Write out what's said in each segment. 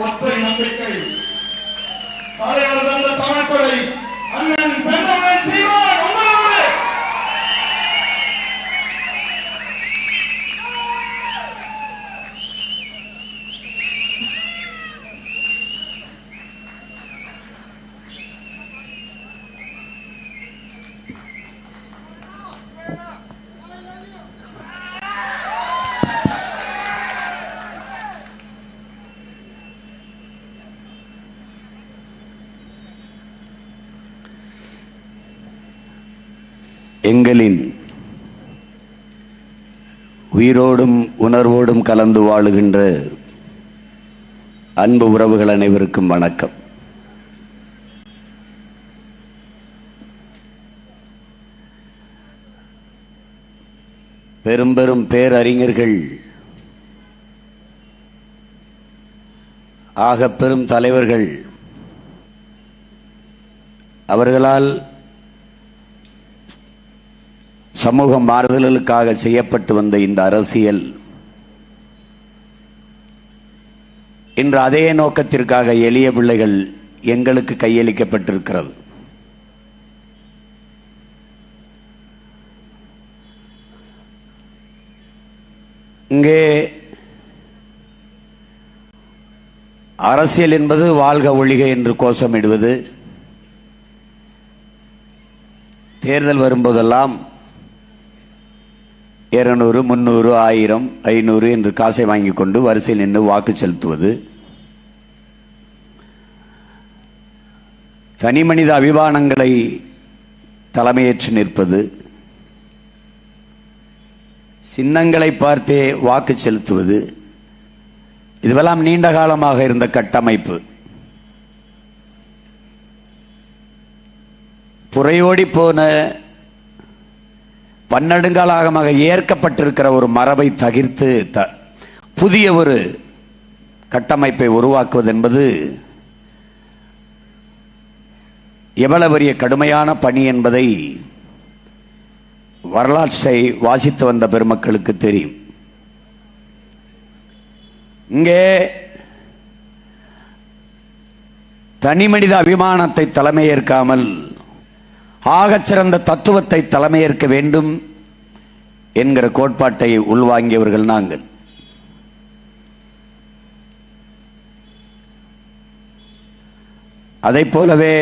ஒற்றை நம்பிக்கை தலைவர் தந்த தமிழ்கொடை அண்ணன் செந்தமிழன் சீமான் உங்களோடு. எங்களின் உயிரோடும் உணர்வோடும் கலந்து வாழுகின்ற அன்பு உறவுகள் அனைவருக்கும் வணக்கம். பெரும் பெரும் பேரறிஞர்கள், ஆகப்பெரும் தலைவர்கள், அவர்களால் சமூக மாறுதலுக்காக செய்யப்பட்டு வந்த இந்த அரசியல் இன்று அதே நோக்கத்திற்காக எளிய பிள்ளைகள் எங்களுக்கு கையளிக்கப்பட்டிருக்கிறது. இங்கே அரசியல் என்பது வாழ்க ஒழிக என்று கோஷமிடுவது, தேர்தல் வரும்போதெல்லாம் 200, 300, 1000, 500 என்று காசை வாங்கி கொண்டு வரிசையில் நின்று வாக்கு செலுத்துவது, தனி மனித அபிமானங்களை தலைமையேற்று நிற்பது, சின்னங்களை பார்த்தே வாக்கு செலுத்துவது, இதுவெல்லாம் நீண்ட காலமாக இருந்த கட்டமைப்பு. புறையோடி போன பன்னெடுங்காலமாக ஏற்கப்பட்டிருக்கிற ஒரு மரபை தகிர்த்து புதிய ஒரு கட்டமைப்பை உருவாக்குவது என்பது எவ்வளவு பெரிய கடுமையான பணி என்பதை வரலாற்றை வாசித்து வந்த பெருமக்களுக்கு தெரியும். இங்கே தனிமனித அபிமானத்தை தலைமையேற்காமல் ஆகச்சிறந்த தத்துவத்தை தலைமையேற்க வேண்டும் என்கிற கோட்பாட்டை உள்வாங்கியவர்கள் நாங்கள். அதைப் போலவே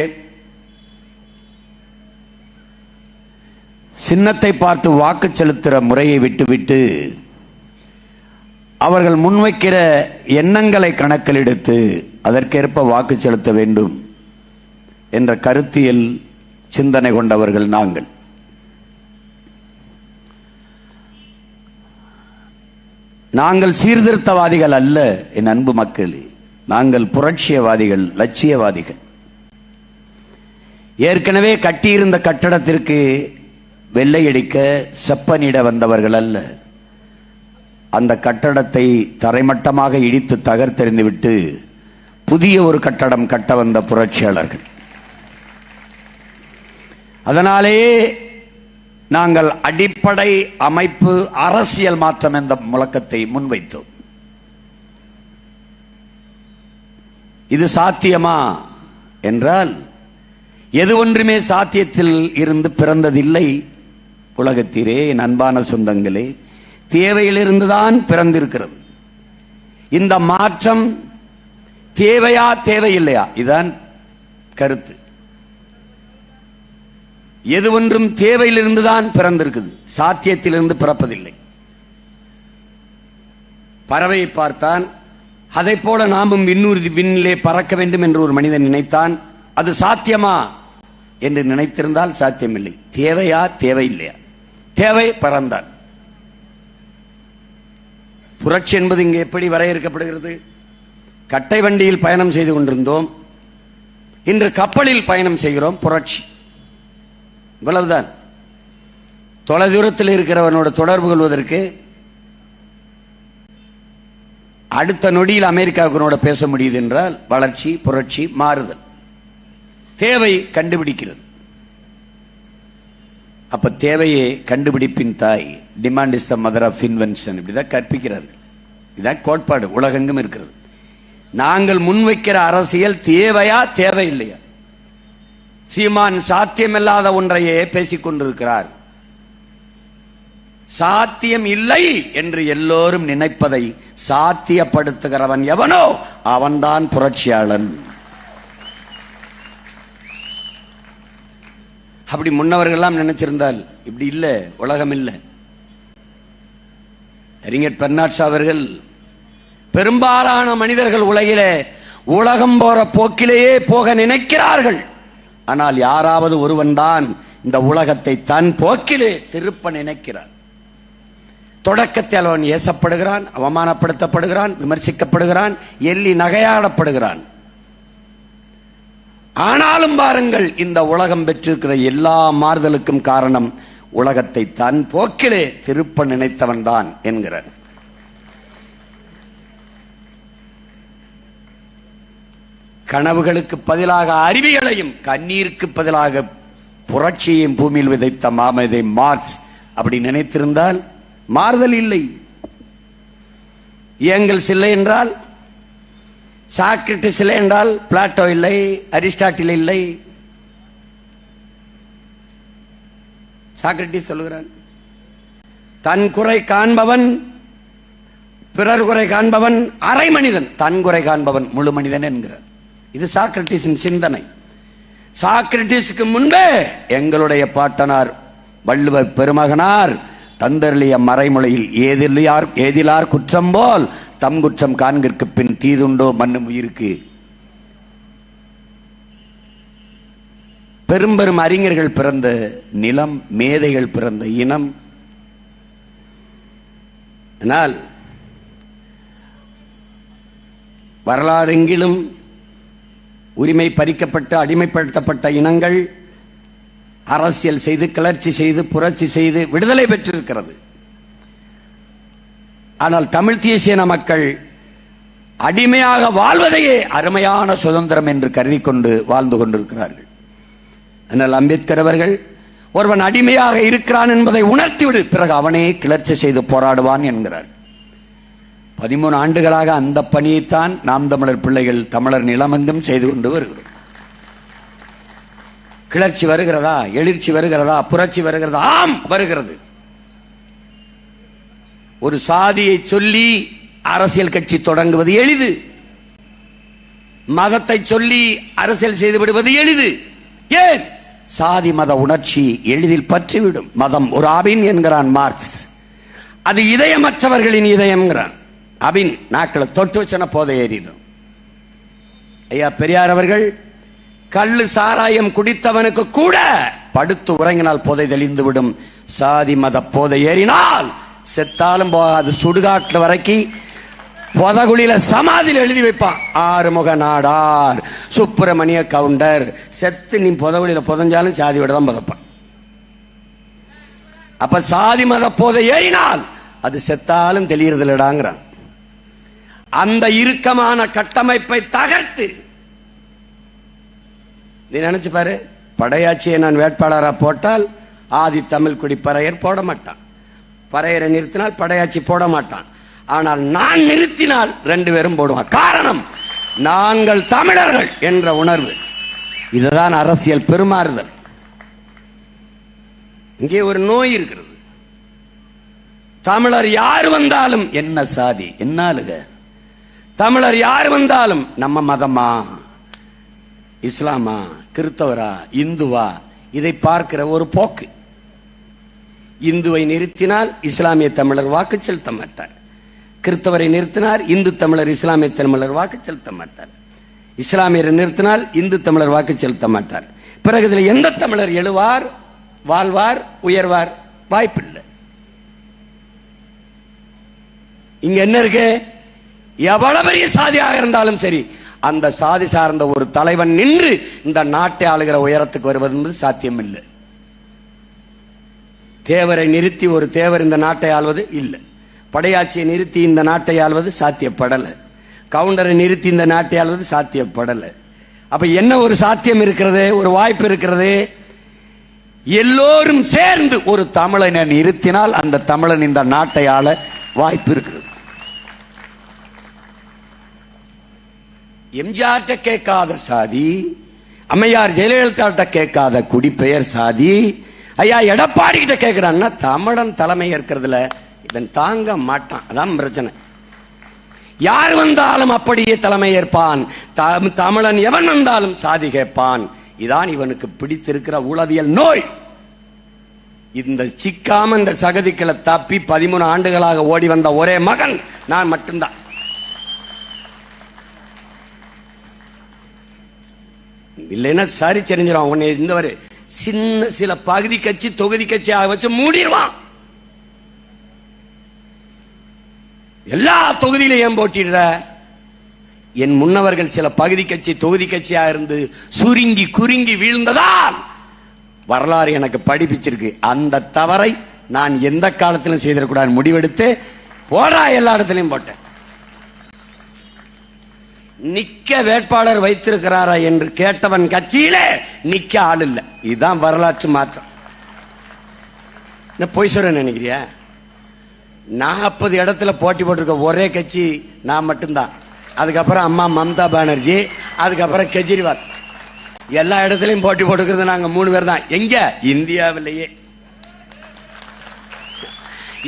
சின்னத்தை பார்த்து வாக்கு செலுத்துகிற முறையை விட்டுவிட்டு அவர்கள் முன்வைக்கிற எண்ணங்களை கணக்கில் எடுத்து அதற்கேற்ப வாக்கு செலுத்த வேண்டும் என்ற கருத்தியல் சிந்தனை கொண்டவர்கள் நாங்கள். நாங்கள் சீர்திருத்தவாதிகள் அல்ல என் அன்பு மக்களே, நாங்கள் புரட்சியவாதிகள், லட்சியவாதிகள். ஏற்கனவே கட்டியிருந்த கட்டடத்திற்கு வெள்ளையடிக்க செப்பனிட வந்தவர்கள் அல்ல. அந்த கட்டடத்தை தரைமட்டமாக இடித்து தகர்த்தெறிந்துவிட்டு புதிய ஒரு கட்டடம் கட்ட வந்த புரட்சியாளர்கள். அதனாலேயே நாங்கள் அடிப்படை அமைப்பு அரசியல் மாற்றம் என்ற முழக்கத்தை முன்வைத்தோம். இது சாத்தியமா என்றால் எது ஒன்றுமே சாத்தியத்தில் இருந்து பிறந்ததில்லை. உலகத்திலே என் அன்பான சொந்தங்களே, தேவையிலிருந்துதான் பிறந்திருக்கிறது. இந்த மாற்றம் தேவையா தேவையில்லையா, இதுதான் கருத்து. எது ஒன்றும் தேவையிலிருந்துதான் பிறந்திருக்குது, சாத்தியத்திலிருந்து பிறப்பதில்லை. பறவையை பார்த்தான், அதை போல நாமும் விண்ணிலே பறக்க வேண்டும் என்று ஒரு மனிதன் நினைத்தான். அது சாத்தியமா என்று நினைத்திருந்தால் சாத்தியமில்லை. தேவையா தேவையில்லையா, தேவை பறந்தான். புரட்சி என்பது இங்கே எப்படி வரையறுக்கப்படுகிறது? கட்டை வண்டியில் பயணம் செய்து கொண்டிருந்தோம், இன்று கப்பலில் பயணம் செய்கிறோம். புரட்சி இவ்வளவுதான். தொலைதூரத்தில் இருக்கிறவனோட தொடர்பு கொள்வதற்கு அடுத்த நொடியில் அமெரிக்காவுக்கு பேச முடியுது என்றால் வளர்ச்சி, புரட்சி, மாறுதல். தேவை கண்டுபிடிக்கிறது. அப்ப தேவையே கண்டுபிடிப்பின் தாய். Demand is the mother of invention. இப்படிதான் கற்பிக்கிறார்கள். இதான் கோட்பாடு உலகெங்கும் இருக்கிறது. நாங்கள் முன்வைக்கிற அரசியல் தேவையா தேவையில்லையா? சீமான் சாத்தியமில்லாத ஒன்றையே பேசிக் கொண்டிருக்கிறார். சாத்தியம் இல்லை என்று எல்லோரும் நினைப்பதை சாத்தியப்படுத்துகிறவன் எவனோ அவன்தான் புரட்சியாளன். அப்படி முன்னவர்கள்லாம் நினைச்சிருந்தால் இப்படி இல்லை, உலகம் இல்லை. அறிஞர் பெர்னாட்ஷா அவர்கள், பெரும்பாலான மனிதர்கள் உலகிலே உலகம் போற போக்கிலேயே போக நினைக்கிறார்கள். ஆனால் யாராவது ஒருவன் தான் இந்த உலகத்தை தன் போக்கிலே திருப்ப நினைக்கிறான். தொடக்கத்தில் அவன் ஏசப்படுகிறான், அவமானப்படுத்தப்படுகிறான், விமர்சிக்கப்படுகிறான், எள்ளி நகையாடப்படுகிறான். ஆனாலும் பாருங்கள், இந்த உலகம் பெற்றிருக்கிற எல்லா மாறுதலுக்கும் காரணம் உலகத்தை தன் போக்கிலே திருப்ப நினைத்தவன் தான் என்கிறார். கனவுகளுக்கு பதிலாக அறிவியலையும், கண்ணீருக்கு பதிலாக புரட்சியையும் பூமியில் விதைத்த மாமேதை மார்க்ஸ் அப்படி நினைத்திருந்தால் மாறுதல் இல்லை. ஏங்கல்ஸ் இல்லை என்றால், சாக்ரட்டிஸ் இல்லை என்றால், பிளாட்டோ இல்லை, அரிஸ்டாட்டில் இல்லை. சாக்ரட்டிஸ் சொல்லுகிறான், தன் குறை காண்பவன் பிறர் குறை காண்பவன் அரை மனிதன், தன் குறை காண்பவன் முழு மனிதன் என்கிறார். இது சாக்ரட்டிஸின் சிந்தனை. சாக்ரட்டிஸுக்கு முன்பே எங்களுடைய பாட்டனார் வள்ளுவ பெருமகனார் தந்தருளிய மறைமொழியில் ஏதிலார் குற்றம் போல் தம் குற்றம் காண்கிற்கு பின் தீதுண்டோ மண்ணும் உயிருக்கு. பெரும் பெரும் அறிஞர்கள் பிறந்த நிலம், மேதைகள் பிறந்த இனம். ஆனால் வரலாறெங்கிலும் உரிமை பறிக்கப்பட்ட அடிமைப்படுத்தப்பட்ட இனங்கள் அரசியல் செய்து, கிளர்ச்சி செய்து, புரட்சி செய்து விடுதலை பெற்றிருக்கிறது. ஆனால் தமிழ் தேசிய மக்கள் அடிமையாக வாழ்வதையே அருமையான சுதந்திரம் என்று கருதி கொண்டு வாழ்ந்து கொண்டிருக்கிறார்கள். ஆனால் அம்பேத்கர் அவர்கள், ஒருவன் அடிமையாக இருக்கிறான் என்பதை உணர்த்திவிடு, பிறகு அவனே கிளர்ச்சி செய்து போராடுவான் என்கிறார். 13 ஆண்டுகளாக அந்த பணியைத்தான் நாம் தமிழர் பிள்ளைகள் தமிழர் நிலமெங்கும் செய்து கொண்டு வருகிறோம். கிளர்ச்சி வருகிறதா, எழுச்சி வருகிறதா, புரட்சி வருகிறதா? ஆம், வருகிறது. ஒரு சாதியை சொல்லி அரசியல் கட்சி தொடங்குவது எளிது, மதத்தை சொல்லி அரசியல் செய்து விடுவது எளிது. ஏன்? சாதி மத உணர்ச்சி எளிதில் பற்றிவிடும். மதம் ஒரு அபின் என்கிறான் மார்க்ஸ், அது இதயமற்றவர்களின் இதயம்ங்கிறான். அபின் நாக்களை தொட்டு வச்சன போதை ஏறிடும். ஐயா பெரியார் அவர்கள், கள்ளு சாராயம் குடித்தவனுக்கு கூட படுத்து உறங்கினால் போதை தெளிந்துவிடும், சாதி மத போதை ஏறினால் செத்தாலும் போகாது. சுடுகாட்டுல வரைக்கும் பொதகுழியில சமாதியில் எழுதி வைப்பான், ஆறுமுக நாடார், சுப்பிரமணிய கவுண்டர். செத்து நீ பொதகுழியில புதஞ்சாலும் சாதி விட தான் புதப்பான். அப்ப சாதி மத போதை ஏறினால் அது செத்தாலும் தெளியறதில்லடாங்கிறான். அந்த இறுக்கமான கட்டமைப்பை தகர்த்து, நீ நினைச்சு பாரு, படையாட்சியை நான் வேட்பாளராக போட்டால் ஆதி தமிழ் குடி பறையர் போட மாட்டான், பறையரை நிறுத்தினால் படையாட்சி போட மாட்டான். ஆனால் நான் நிறுத்தினால் 2 பேரும் போடுவான். காரணம், நாங்கள் தமிழர்கள் என்ற உணர்வு. இதுதான் அரசியல் பெருமாறுதல். இங்கே ஒரு நோய் இருக்கிறது. தமிழர் யார் வந்தாலும் என்ன சாதி, என்னாலுக தமிழர் யார் வந்தாலும் நம்ம மதமா, இஸ்லாமா, கிறிஸ்தவரா, இந்துவா, இதை பார்க்கிற ஒரு போக்கு. இந்துவை நிறுத்தினால் இஸ்லாமிய தமிழர் வாக்கு செலுத்த மாட்டார், கிறிஸ்தவரை நிறுத்தினார் இந்து தமிழர் இஸ்லாமிய தமிழர் வாக்கு செலுத்த மாட்டார், இஸ்லாமியரை நிறுத்தினால் இந்து தமிழர் வாக்கு செலுத்த மாட்டார். பிறகு இதில் எந்த தமிழர் எழுவார், வாழ்வார், உயர்வார்? வாய்ப்பில்லை. இங்க என்ன இருக்கு? எவ்வளவு பெரிய சாதியாக இருந்தாலும் சரி, அந்த சாதி சார்ந்த ஒரு தலைவன் நின்று இந்த நாட்டை ஆளுகிற உயரத்துக்கு வருவது என்பது சாத்தியம் இல்லை. தேவரை நிறுத்தி ஒரு தேவர் இந்த நாட்டை ஆள்வது இல்லை, படையாட்சியை நிறுத்தி இந்த நாட்டை ஆள்வது சாத்தியப்படலை, கவுண்டரை நிறுத்தி இந்த நாட்டை ஆள்வது சாத்தியப்படலை. அப்ப என்ன ஒரு சாத்தியம் இருக்கிறது, ஒரு வாய்ப்பு இருக்கிறது? எல்லோரும் சேர்ந்து ஒரு தமிழனை நிறுத்தினால் அந்த தமிழன் இந்த நாட்டை ஆள வாய்ப்பு இருக்கிறது. எம்ஜிஆர்ட்ட கேட்காத சாதி, அம்மையார் ஜெயலலிதா கேட்காத குடிப்பெயர் சாதி, ஐயா எடப்பாடி கிட்ட கேட்கிறான்னா தமிழன் தலைமை ஏற்கிறதுல இவன் தாங்க மாட்டான். அதான் பிரச்சனை. யார் வந்தாலும் அப்படியே தலைமை ஏற்பான். தமிழன் எவன் வந்தாலும் சாதி கேட்பான். இதான் இவனுக்கு பிடித்திருக்கிற உளவியல் நோய். இந்த சிக்காம இந்த சகதிகளை தப்பி 13 ஆண்டுகளாக ஓடி வந்த ஒரே மகன் நான் மட்டும்தான். இல்லைன்னா சரி தெரிஞ்சிடும். உன்னை இந்த சின்ன சில பகுதி கட்சி தொகுதி கட்சி வச்சு மூடிடுவான். எல்லா தொகுதியிலும் ஏன் போட்டிடுற? என் முன்னவர்கள் சில பகுதி கட்சி தொகுதி கட்சியா இருந்து சுருங்கி குறுங்கி வீழ்ந்ததால் வரலாறு எனக்கு படிப்பிச்சிருக்கு. அந்த தவறை நான் எந்த காலத்திலும் செய்திடக்கூடாது முடிவெடுத்து போடா எல்லா இடத்திலையும் போட்டேன். நிக்க வேட்பாளர் வைத்திருக்கிறாரா என்று கேட்டவன் கட்சியிலே நிக்க ஆள் இல்லை. இதுதான் வரலாற்று மாற்றம். பொய் சொல்ற நினைக்கிறியா? 40 இடத்துல போட்டி போட்டிருக்க ஒரே கட்சி நான் மட்டும்தான். அதுக்கப்புறம் அம்மா மம்தா பானர்ஜி, அதுக்கப்புறம் கெஜ்ரிவால். எல்லா இடத்துலையும் போட்டி போட்டுக்கிறது நாங்க 3 பேர் தான். எங்க?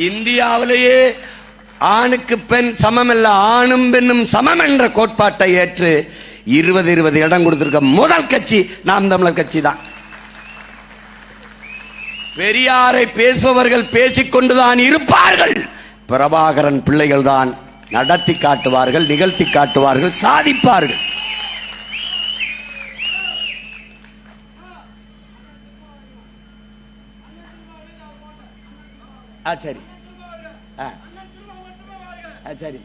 இந்தியாவிலேயே ஆணுக்கு பெண் சமம் இல்ல, ஆணும் பெண்ணும் சமம் என்ற கோட்பாட்டை ஏற்று 20 இடம் கொடுத்திருக்க முதல் கட்சி நாம் தமிழர் கட்சி தான். பெரியாரை பேசுபவர்கள் பேசிக்கொண்டுதான் இருப்பார்கள். பிரபாகரன் பிள்ளைகள் தான் நடத்தி காட்டுவார்கள், நிகழ்த்தி காட்டுவார்கள், சாதிப்பார்கள். சரி சரி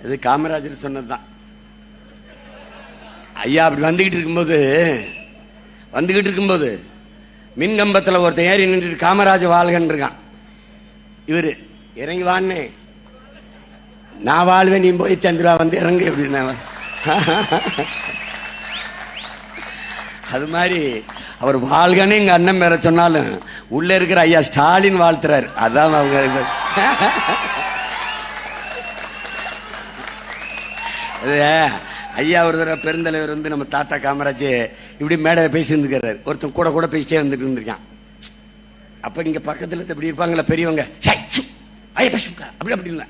இது காமராஜர் சொன்னதுதான். ஐயா அப்படி வந்துகிட்டு இருக்கும்போது மின்கம்பத்தில் ஒருத்தன் ஏறி நின்று காமராஜ் வாழ்கன்னு இருக்கான். இவரு இறங்கி வான்னு, நான் வாழ்வேன், நீ போய் சந்திரா வந்து இறங்கு அப்படின்னா. அது மாதிரி அவர் வாழ்கன்னு எங்க அண்ணன் மேல சொன்னாலும் உள்ள இருக்கிற ஐயா ஸ்டாலின் வாழ்த்துறாரு. அதான் அவங்க ஐயா ஒரு தடவை பெருந்தலைவர் வந்து நம்ம தாத்தா காமராஜ் இப்படி மேடையை பேசி இருந்துக்கிறாரு. ஒருத்தன் கூட பேசிட்டே வந்துட்டு இருந்திருக்கான். அப்ப இங்க பக்கத்துல இப்படி இருப்பாங்களா பெரியவங்க, அப்படி இல்லை,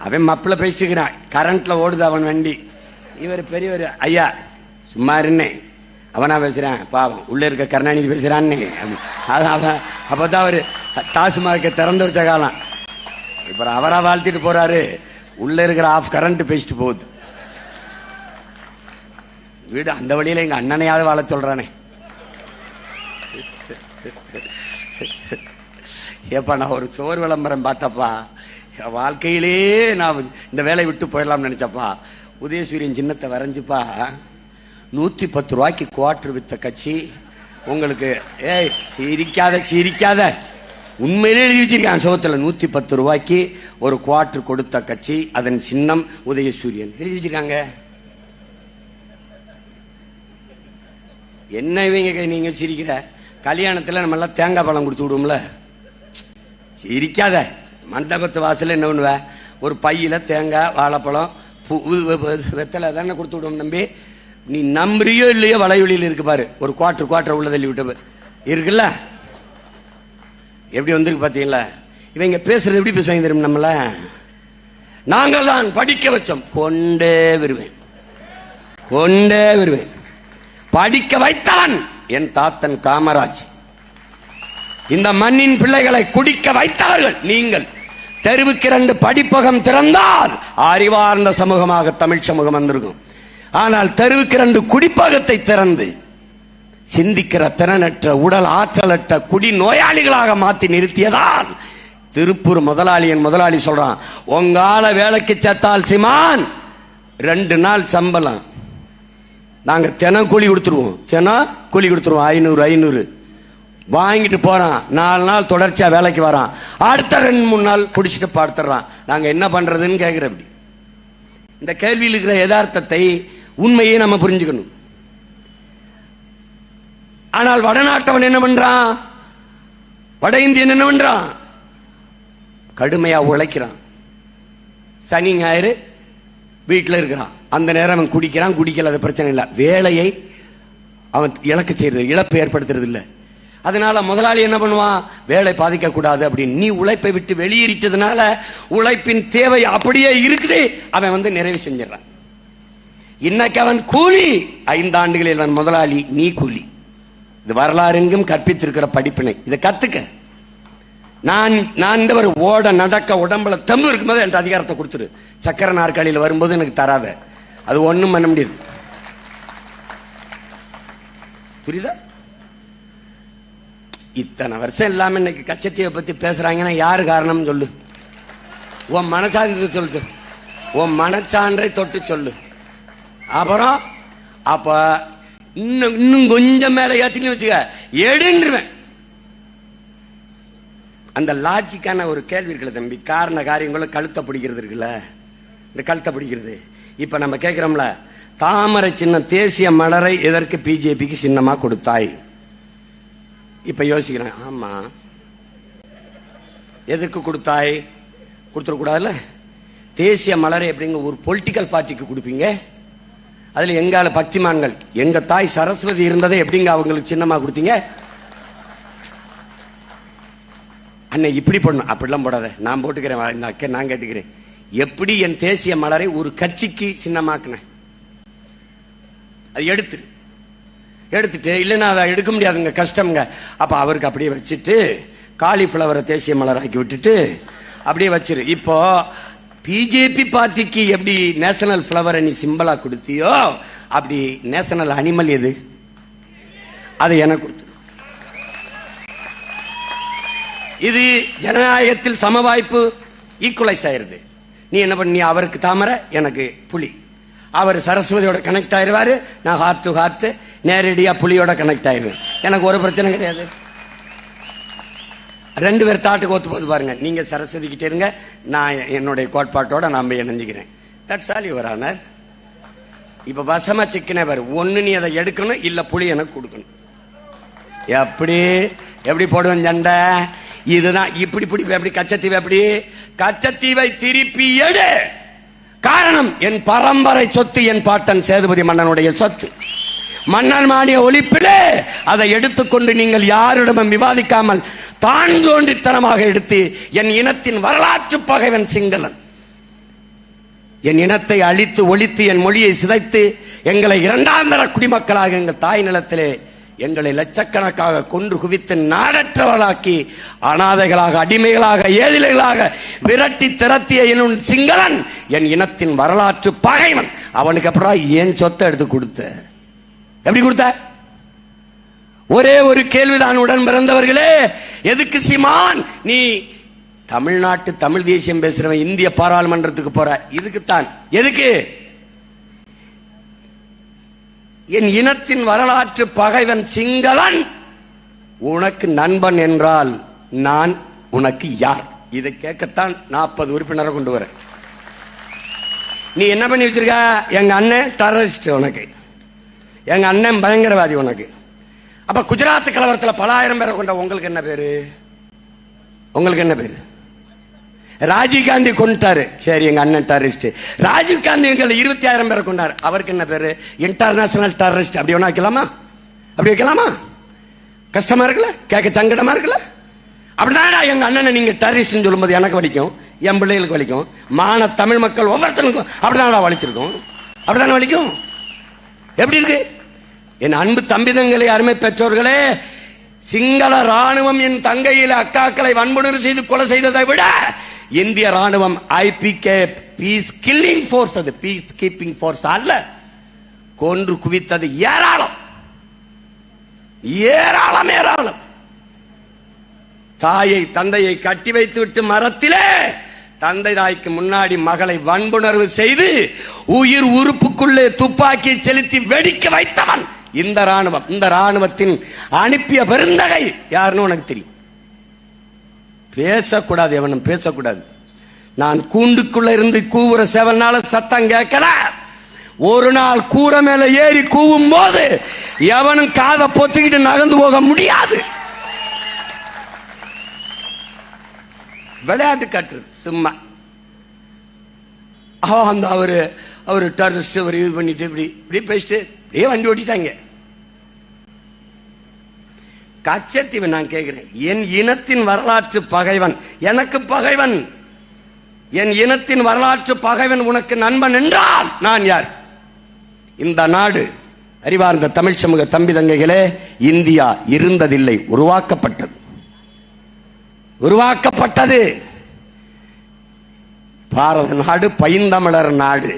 அவன் மப்பிள பேசிட்டு இருக்கிறான். கரண்ட்ல ஓடுது அவன் வண்டி. இவர் பெரியவர், ஐயா சும்மா இருந்தே, அவனா பேசுறான், பாவம் உள்ள இருக்க கருணாநிதி பேசுறான்னு. அப்பதான் அவரு டாஸ்மாக திறந்து வச்ச காலம். இப்ப அவரா வாழ்த்திட்டு போறாரு, உள்ள இருக்கிற ஆஃப் கரண்ட் பேசிட்டு போகுது. வீடு அந்த வழியில எங்க அண்ணனையாவது வாழ சொல்றானே. ஏப்பா நான் ஒரு சோறு விளம்பரம் பார்த்தப்பா, வாழ்க்கையிலே நான் இந்த வேலையை விட்டு போயிடலாம்னு நினைச்சப்பா. உதயசூரியன் சின்னத்தை வரைஞ்சுப்பா, 110 ரூபாய்க்கு குவார்டர் வித்த கட்சி உங்களுக்கு. ஏய் சிரிக்காத உண்மையிலே எழுதி வச்சிருக்கான் சோகத்துல. 110 ரூபாய்க்கு ஒரு குவார்டர் கொடுத்த கட்சி, அதன் சின்னம் உதயசூரியன் எழுதி வச்சிருக்காங்க. என்ன இவங்க நீங்க சிரிக்கிற? கல்யாணத்துல நம்ம எல்லாம் தேங்காய் பழம் கொடுத்து விடுவோம்ல, சிரிக்காத. மண்டபத்து வாசல என்ன பண்ணுவ, ஒரு பையில தேங்காய் வாழைப்பழம் வெத்தலை தானே கொடுத்து விடுவோம். நம்பி நீ நம்புறியோ இல்லையோ வளைவெளியில் இருக்கு பாரு, ஒரு குவார்டர் உள்ள தள்ளி விட்டு இருக்குல்ல. எப்படி வந்திருக்கு பாத்தீங்களா? இவங்க பேசுறது எப்படி பேசுவாங்க தெரியும்? நம்மள நாங்கள் தான் படிக்க வச்சோம், கொண்டே வருவேன். படிக்க வைத்தான் என் தாத்தன் காமராஜ். இந்த மண்ணின் பிள்ளைகளை குடிக்க வைத்தவர்கள் நீங்கள். தெருவுக்கு 2 படிப்பகம் திறந்தால் அறிவார்ந்த சமூகமாக தமிழ் சமூகம் வந்திருக்கும். ஆனால் தெருவுக்கு 2 குடிப்பகத்தை திறந்து சிந்திக்கிற திறனற்ற, உடல் ஆற்றலற்ற குடி நோயாளிகளாக மாற்றி நிறுத்தியதால் திருப்பூர் முதலாளி சொல்றான், உங்கால வேலைக்கு சேர்த்தால் சிமான் 2 நாள் சம்பளம் நாங்க தினம் கூலி கொடுத்துருவோம். 500 வாங்கிட்டு போறான். 4 நாள் தொடர்ச்சியா வேலைக்கு வரான். அடுத்த 2-3 நாள் குடிச்சிட்டு படுத்துறான். நாங்க என்ன பண்றதுன்னு கேட்கிற. அப்படி இந்த கேள்வியில் இருக்கிற யதார்த்தத்தை, உண்மையை நம்ம புரிஞ்சுக்கணும். ஆனால் வடநாட்டவன் என்ன பண்றான்? வட இந்தியன் என்ன பண்றான்? கடுமையா உழைக்கிறான். சனி ஞாயிறு வீட்டில் இருக்கிறான். அந்த நேரம் அவன் குடிக்கிறான், குடிக்கல, அது பிரச்சனை இல்லை. வேலையை அவன் இழக்க செய்யறது, இழப்பு ஏற்படுத்துறது இல்லை. அதனால முதலாளி என்ன பண்ணுவான்? வேலை பாதிக்க கூடாது அப்படின்னு. நீ உழைப்பை விட்டு வெளியேறிட்டதுனால உழைப்பின் தேவை அப்படியே இருக்குது, அவன் நிறைவு செஞ்சிடறான். இன்னைக்கு அவன் கூலி, 5 ஆண்டுகளில் அவன் முதலாளி, நீ கூலி. இது வரலாறு எங்கும் கற்பித்திருக்கிற படிப்பினை. இதை கத்துக்க. நான் இந்த ஒரு ஓட நடக்க உடம்புல தெம்பு இருக்கும்போது என் அதிகாரத்தை கொடுத்துரு. சக்கர நாற்காலியில் வரும்போது எனக்கு தராத, அது ஒண்ணும் பண்ண முடியாது. புரியுதா? இத்தனை வருஷம் இல்லாம இன்னைக்கு கச்சத்தீவை பத்தி பேசுறாங்கன்னா யாரு காரணம் சொல்லு. உன் மனசாந்தி சொல்லு, உன் மனச்சான்றை தொட்டு சொல்லு. அப்புறம் அப்ப இன்னும் கொஞ்சம் மேல ஏத்தின்னு வச்சுக்க, எடுன்றுவேன். அந்த லாஜிக்கான ஒரு கேள்வி இருக்குல்ல தம்பி, காரண காரியங்களும் கழுத்தை பிடிக்கிறது இருக்குல்ல, இந்த கழுத்தை பிடிக்கிறது. இப்ப நம்ம கேட்கிறோம்ல, தாமரை சின்னம் தேசிய மலரை எதற்கு பிஜேபிக்கு சின்னமா கொடுத்தாய்? இப்ப யோசிக்கிறேன், ஆமா எதற்கு கொடுத்தாய்? கொடுத்துடக்கூடாதுல்ல. தேசிய மலரை எப்படிங்க ஒரு பொலிட்டிக்கல் பார்ட்டிக்கு கொடுப்பீங்க? அதுல எங்கால பக்திமான்கள், எங்க தாய் சரஸ்வதி இருந்ததை எப்படிங்க அவங்களுக்கு சின்னமா கொடுத்தீங்க? அண்ணன் இப்படி போடணும், அப்படிலாம் போடாத, நான் போட்டுக்கிறேன், நான் கேட்டுக்கிறேன். எப்படி என் தேசிய மலரை ஒரு கட்சிக்கு சின்னமாக்குனேன்? அது எடுத்துட்டு இல்லைன்னா அதை எடுக்க முடியாதுங்க, கஷ்டம்ங்க. அப்ப அவருக்கு அப்படியே வச்சுட்டு காலிஃபிளவரை தேசிய மலராக்கி விட்டுட்டு அப்படியே வச்சிரு. இப்போ பிஜேபி பார்ட்டிக்கு எப்படி நேஷனல் பிளவரை நீ சிம்பலா கொடுத்தியோ, அப்படி நேஷனல் அனிமல் எது? அதை எனக்கு கொடுத்து. இது ஜனநாயகத்தில் சம வாய்ப்பு, ஈக்குவலைஸ் ஆயிருது. நீ என்ன பண்ணி, அவருக்கு தாமரை, எனக்கு புலி. அவர் சரஸ்வதியோட கனெக்ட் ஆயிருவாரு, நான் ஹார்ட் டு ஹார்ட் நேரடியா புலியோட கனெக்ட் ஆயிருவேன். எனக்கு ஒரு பிரச்சனை கிடையாது. 2 பேர் தாட்டுக்கு ஒத்து போது பாருங்க. நீங்க சரஸ்வதி கிட்டே இருங்க, நான் என்னுடைய கோட்பாட்டோட நான் இணைஞ்சுக்கிறேன். That's all your honour. இப்ப வசமா சிக்கனே பாரு, ஒண்ணு நீ அதை எடுக்கணும், இல்ல புலி எனக்கு கொடுக்கணும். எப்படி போடுவேன் சண்டை? இதுதான். இப்படி எப்படி கச்சத்தீவை, எப்படி கச்சத்தீவை திருப்பி எடு. காரணம், என் பரம்பரை சொத்து, என் பாட்டன் சேதுபதி மன்னனுடைய சொத்து. மன்னன் மாடிய ஒழிப்பிலே அதை எடுத்துக்கொண்டு நீங்கள் யாரிடமும் விவாதிக்காமல் தான் தோன்றித்தனமாக எடுத்து என் இனத்தின் வரலாற்று பகைவன் சிங்களன் என் இனத்தை அழித்து ஒழித்து என் மொழியை சிதைத்து எங்களை 2ஆம் தர குடிமக்களாக எங்கள் தாய் நிலத்திலே எங்களை லட்சக்கணக்காக கொன்று குவித்து நாடற்றவர்களாக்கி அனாதைகளாக, அடிமைகளாக, ஏதிலைகளாக விரட்டி திரட்டிய என் சிங்களன் என் இனத்தின் வரலாற்று பகைவன். அவனுக்கு அப்புறம் ஏன் சொத்தை எடுத்து கொடுத்த? எப்படி கொடுத்த? ஒரே ஒரு கேள்விதான் உடன் பிறந்தவர்களே. எதுக்கு சீமான் நீ தமிழ்நாட்டு தமிழ் தேசியம் பேசுறவன் இந்திய பாராளுமன்றத்துக்கு போற? இதுக்குத்தான். எதுக்கு? என் இனத்தின் வரலாற்று பகைவன் சிங்களன் உனக்கு நண்பன் என்றால் நான் உனக்கு யார்? இதை கேட்கத்தான் 40 உறுப்பினரை கொண்டு வர. நீ என்ன பண்ணி வச்சிருக்க? எங்க அண்ணன் டெரரிஸ்ட், உனக்கு எங்க அண்ணன் பயங்கரவாதி உனக்கு. அப்ப குஜராத் கலவரத்தில் பல ஆயிரம் பேரை கொண்ட உங்களுக்கு என்ன பேரு? உங்களுக்கு என்ன பேரு? ராஜீவ் காந்தி கொண்டாரு, சரி எங்க அண்ணன் டெரரிஸ்ட். ராஜீவ் காந்தி 20,000 பேரை கொண்டாரு, அவருக்கு என்ன பேரு? International terrorist. அப்படி ஒண்ணா வைக்கலாமா? அப்படி வைக்கலாமா? கஷ்டமா இருக்குல்ல, கேட்க சங்கடமா இருக்குல்ல. அப்படிதான் எங்க அண்ணனை நீங்க டெரரிஸ்ட் சொல்லும்போது எனக்கு வலிக்கும், என் பிள்ளைகளுக்கு வலிக்கும், மான தமிழ் மக்கள் ஒவ்வொருத்தருக்கும் அப்படிதான் வலிச்சிருக்கும். அப்படிதான் வலிக்கும். எப்படி இருக்கு? என் அன்பு தம்பிதங்களே, அருமை பெற்றோர்களே, சிங்கள ராணுவம் என் தங்கையில அக்காக்களை வன்புணர்வு செய்து கொலை செய்ததை விட இந்திய ராணுவம் ஐபிகே பீஸ் கில்லிங் போர்ஸ், அது பீஸ் கீப்பிங் போர்ஸ் அல்ல, கொன்று குவித்தது ஏராளம் ஏராளம் ஏராளம். தாயை தந்தையை கட்டி வைத்து விட்டு மரத்திலே தந்தை தாய்க்கு முன்னாடி மகளை வன்புணர்வு செய்து உயிர் உறுப்புக்குள்ளே துப்பாக்கி செலுத்தி வெடிக்க வைத்தவன் இந்த ராணுவம். இந்த ராணுவத்தின் அனுப்பிய பெருந்தகை யாருன்னு உனக்கு தெரியும். பேசக்கூடாது, எவனும் பேசக்கூடாது. நான் கூண்டுக்குள்ள இருந்து கூவுற 7 நாள் சத்தம் கேட்கல. ஒரு நாள் கூரை மேல ஏறி கூவும் போது எவனும் காதை பொத்திக்கிட்டு நகர்ந்து போக முடியாது. விளையாட்டு கட்டுறது சும்மா. அந்த அவரு டெரரிஸ்ட் அவர் இது பண்ணிட்டு இப்படி பேசிட்டு இப்படியே வண்டி ஓட்டிட்டாங்க. கச்சத்தீவு நான் கேட்கிறேன், என் இனத்தின் வரலாற்று பகைவன் எனக்கு பகைவன், என் இனத்தின் வரலாற்று பகைவன் உனக்கு நண்பன் என்றால் நான் யார்? இந்த நாடு, அறிவார்ந்த தமிழ் சமூக தம்பி தங்கைகளே, இந்தியா இருந்ததில்லை, உருவாக்கப்பட்டது. பாரத நாடு பைந்தமிழர் நாடு.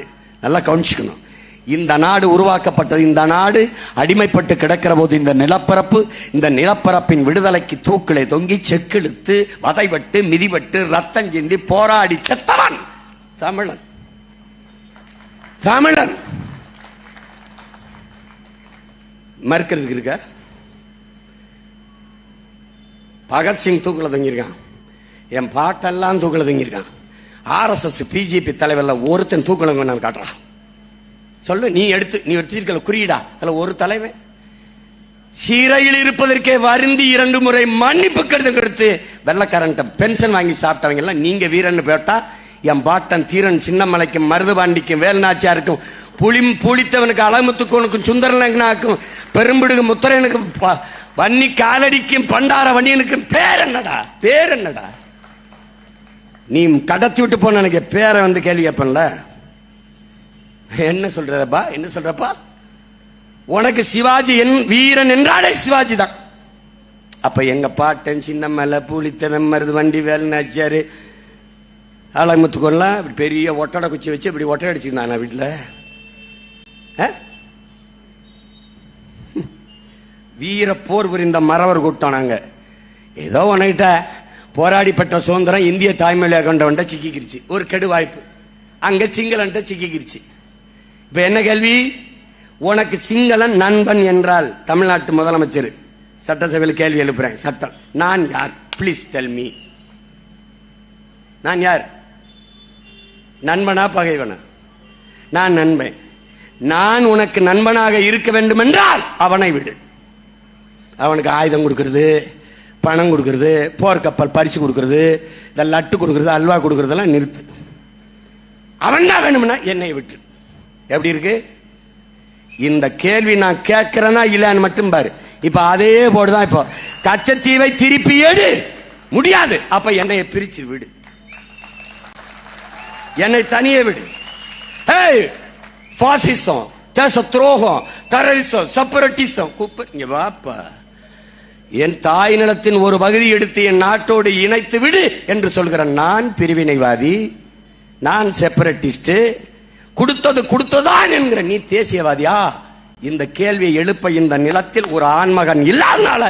நல்லா கவனிச்சுக்கணும். இந்த நாடு உருவாக்கப்பட்டது. இந்த நாடு அடிமைப்பட்டு கிடக்கிற போது இந்த நிலப்பரப்பின் விடுதலைக்கு தூக்கிலே தொங்கி செக்கிழுத்து வதைபட்டு மிதிபட்டு ரத்தம் சிந்தி போராடி செத்தவன் தமிழன். மறுக்கிறதுக்கு இருக்க? பகத்சிங் தூக்கில தொங்கியிருக்கான், என் பாட்டெல்லாம் தூக்கில தொங்கியிருக்கான். RSS பிஜேபி தலைவர்ல ஒருத்தன் தூக்கில நான் காட்டுறான். சொல்லு, நீ எடுத்திருக்கல குறியீடா, அதுல ஒரு தலைவன் சிறையில் இருப்பதற்கே வருந்தி 2 முறை மன்னிப்பு கடிதம் கொடுத்து வெள்ளக்காரன்ட்ட பென்ஷன் வாங்கி சாப்பிட்டவங்க எல்லாம் நீங்க வீரன் போட்டா, என் பாட்டன் தீரன் சின்னமலைக்கும் மருதுபாண்டிக்கும் வேல்நாச்சியாருக்கும் புளித்தவனுக்கு அலமுத்துக்கோனுக்கும் சுந்தரலங்கனாக்கும் பெரும்பிடுகு முத்தரையனுக்கும் வன்னி காலடிக்கும் பண்டார வண்டியனுக்கும் பேர் என்னடா? நீ கடத்தி விட்டு போன எனக்கு பேரை வந்து கேள்வி கேட்பல. என்ன சொல்றப்பா? உனக்கு சிவாஜி வீரன் என்றாலே சிவாஜி தான். அப்ப எங்க பாட்டன் சின்னமலை புளித்தவன் மருதுவண்டி வேல்நாச்சியாரு அலமுத்துக்கோன்லாம் பெரிய ஒட்டடை குச்சி வச்சு இப்படி ஒட்டடை அடிச்சுக்கிட்டான் வீட்டுல. வீர போர் புரிந்த மறவர் கூட்டம் நாங்க. ஏதோ உனக்கிட்ட போராடி பெற்ற சுதந்திரம் இந்திய தாய்மொழியாக கொண்டவன்ட்ட சிக்கிக்கிருச்சு, ஒரு கெடு வாய்ப்பு. அங்க சிங்களன்ட்ட சிக்கிக்கிருச்சு. இப்ப என்ன கேள்வி? உனக்கு சிங்களன் நண்பன் என்றால், தமிழ்நாட்டு முதலமைச்சர் சட்டசபையில் கேள்வி எழுப்புறேன், சட்டம், நான் யார்? Please tell me. நான் யார்? நண்பனா பகைவனா? நான் நண்பன். நான் உனக்கு நண்பனாக இருக்க வேண்டும் என்றால் அவனை விடு. அவனுக்கு ஆயுதம் கொடுக்கறது, பணம் கொடுக்கறது, போர்க்கப்பல் பரிசு கொடுக்கறது, லட்டு கொடுக்கறது, அல்வா கொடுக்கறதெல்லாம் நிறுத்து. அவன் தான் வேணும்னா என்னை விட்டு. எப்படி இருக்கு இந்த கேள்வி? நான் கேட்கிறேன்னா இல்லன்னு மட்டும் பாரு. இப்ப அதே போடுதான். இப்போ கச்சத்தீவை திருப்பி எடு, முடியாது. அப்ப என்னை பிரிச்சு விடு, என்னை தனியே விடு. பாசிசம், தேச துரோகம், டெரரிசம், செப்பரேட்டிசம் இங்க வாப்பா. என் தாய் நிலத்தின் ஒரு பகுதி எடுத்து என் நாட்டோடு இணைத்து விடு என்று சொல்கிற நான் பிரிவினைவாதி, நான் செப்பரேட்டிஸ்ட். கொடுத்ததான் என்கிற நீ தேசியவாதியா? இந்த கேள்வியை எழுப்ப இந்த நிலத்தில் ஒரு ஆண்மகன் இல்லாதனால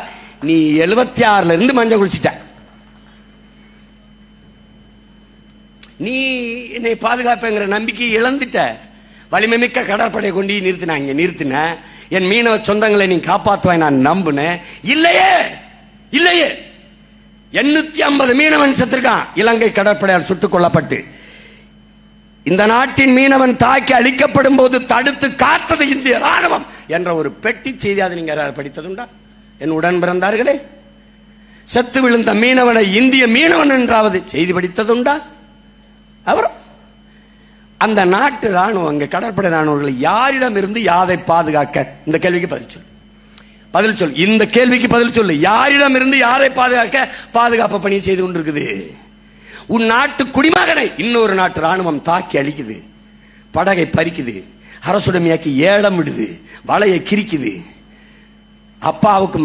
நீ 76ல இருந்து மஞ்சள் குளிச்சிட்ட. நீ என்னை பாதுகாப்புங்கிற நம்பிக்கை இழந்துட்ட. வலிமை மிக்க கடற்படை கொண்டு நிறுத்தின. என் மீனவ சொந்தங்களை நீ காப்பாற்றுவாய் நான் நம்புனேன். இல்லையே 850 மீனவன் செத்துருக்கான் இலங்கை கடற்படையால் சுட்டுக் கொல்லப்பட்டு. இந்த நாட்டின் மீனவன் தாக்கி அழிக்கப்படும் போது தடுத்து காத்தது இந்திய ராணுவம் என்ற ஒரு பெட்டி செய்தி அதை நீங்க படித்ததுண்டா? என் உடன் பிறந்தார்களே, செத்து விழுந்த மீனவனை இந்திய மீனவன் என்றாவது செய்தி படித்ததுண்டா? அப்புறம் அந்த நாட்டு ராணுவம், அங்க கடற்படை ராணுவங்களை யாரிடம் இருந்து யாரை பாதுகாக்க? இந்த கேள்விக்கு பதில் சொல். இந்த கேள்விக்கு பதில் சொல்லு. யாரிடம் இருந்து யாரை பாதுகாக்க பாதுகாப்பு பணியை செய்து கொண்டிருக்குது? உன் நாட்டு குடிமகனை இன்னொரு நாட்டு ராணுவம் தாக்கி அழிக்குது, படகை பறிக்குது, அரசுடைமையாக்கி ஏலம் விடுது, வலையை கிரிக்குது. அப்பாவுக்கு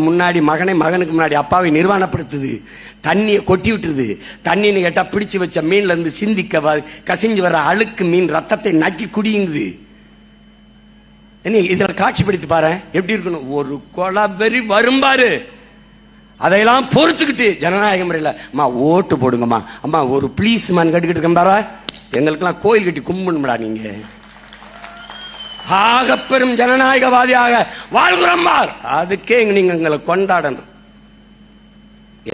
முன்னாடி மகனை, மகனுக்கு முன்னாடி அப்பாவை நிர்வாணப்படுத்துது, தண்ணியை கொட்டி விட்டுருது. தண்ணின்னு கேட்டா பிடிச்சு வச்ச மீன்ல இருந்து சிந்திக்க கசிஞ்சு வர அழுக்கு மீன் ரத்தத்தை நக்கி குடியுங்குது. இதுல காட்சிப்படுத்தி பாரு எப்படி இருக்கணும். ஒரு கொலவெறி வரும்பாரு, அதையெல்லாம் பொறுத்துக்கிட்டு ஜனநாயக முறையில் அம்மா ஓட்டு போடுங்கம்மா, அம்மா ஒரு ப்ளீஸ் மேன் கட்டிக்கிட்டு இருக்கேன் பாரா, எங்களுக்கெல்லாம் கோயில் கட்டி கும்பிடும்டா. நீங்க ஆகப்பெரும் ஜனநாயகவாதியாக வாழ்கிறோம், அதுக்கே நீங்க எங்களை கொண்டாடணும்.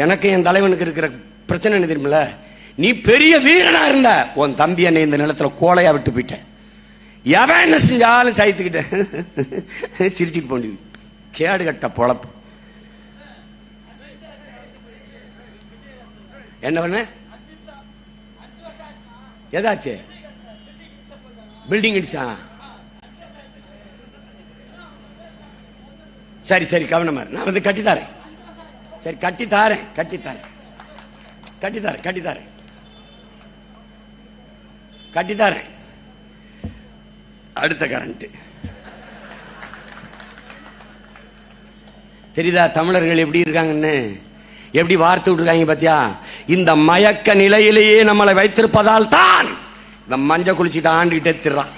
எனக்கு என் தலைவனுக்கு இருக்கிற பிரச்சனை என்ன தெரியுமில்ல? நீ பெரிய வீரனா இருந்த உன் தம்பி என்னை இந்த நிலத்துல கோலையா விட்டு போயிட்ட. எவன் என்ன செஞ்சாலும் சைத்துக்கிட்ட சிரிச்சுட்டு போண்டி கேடு கட்ட பொழப்பு. என்ன பண்ண ஏதாச்சு பில்டிங் இடிச்சா? சரி சரி கவனமா, நான் வந்து கட்டித்தாரேன். சரி கட்டித்தாரேன் கட்டித்தாரேன் கட்டித்தாரேன் கட்டித்தாரேன் கட்டித்தாரேன். அடுத்த கரண்ட் தெரியுதா? தமிழர்கள் எப்படி இருக்காங்கன்னு, எப்படி வார்த்தை விட்டுருக்காங்க பாத்தியா? இந்த மயக்க நிலையிலேயே நம்மளை வைத்திருப்பதால் தான் இந்த மஞ்ச குளிச்சுட்டு ஆண்டுகிட்டே திர்றான்.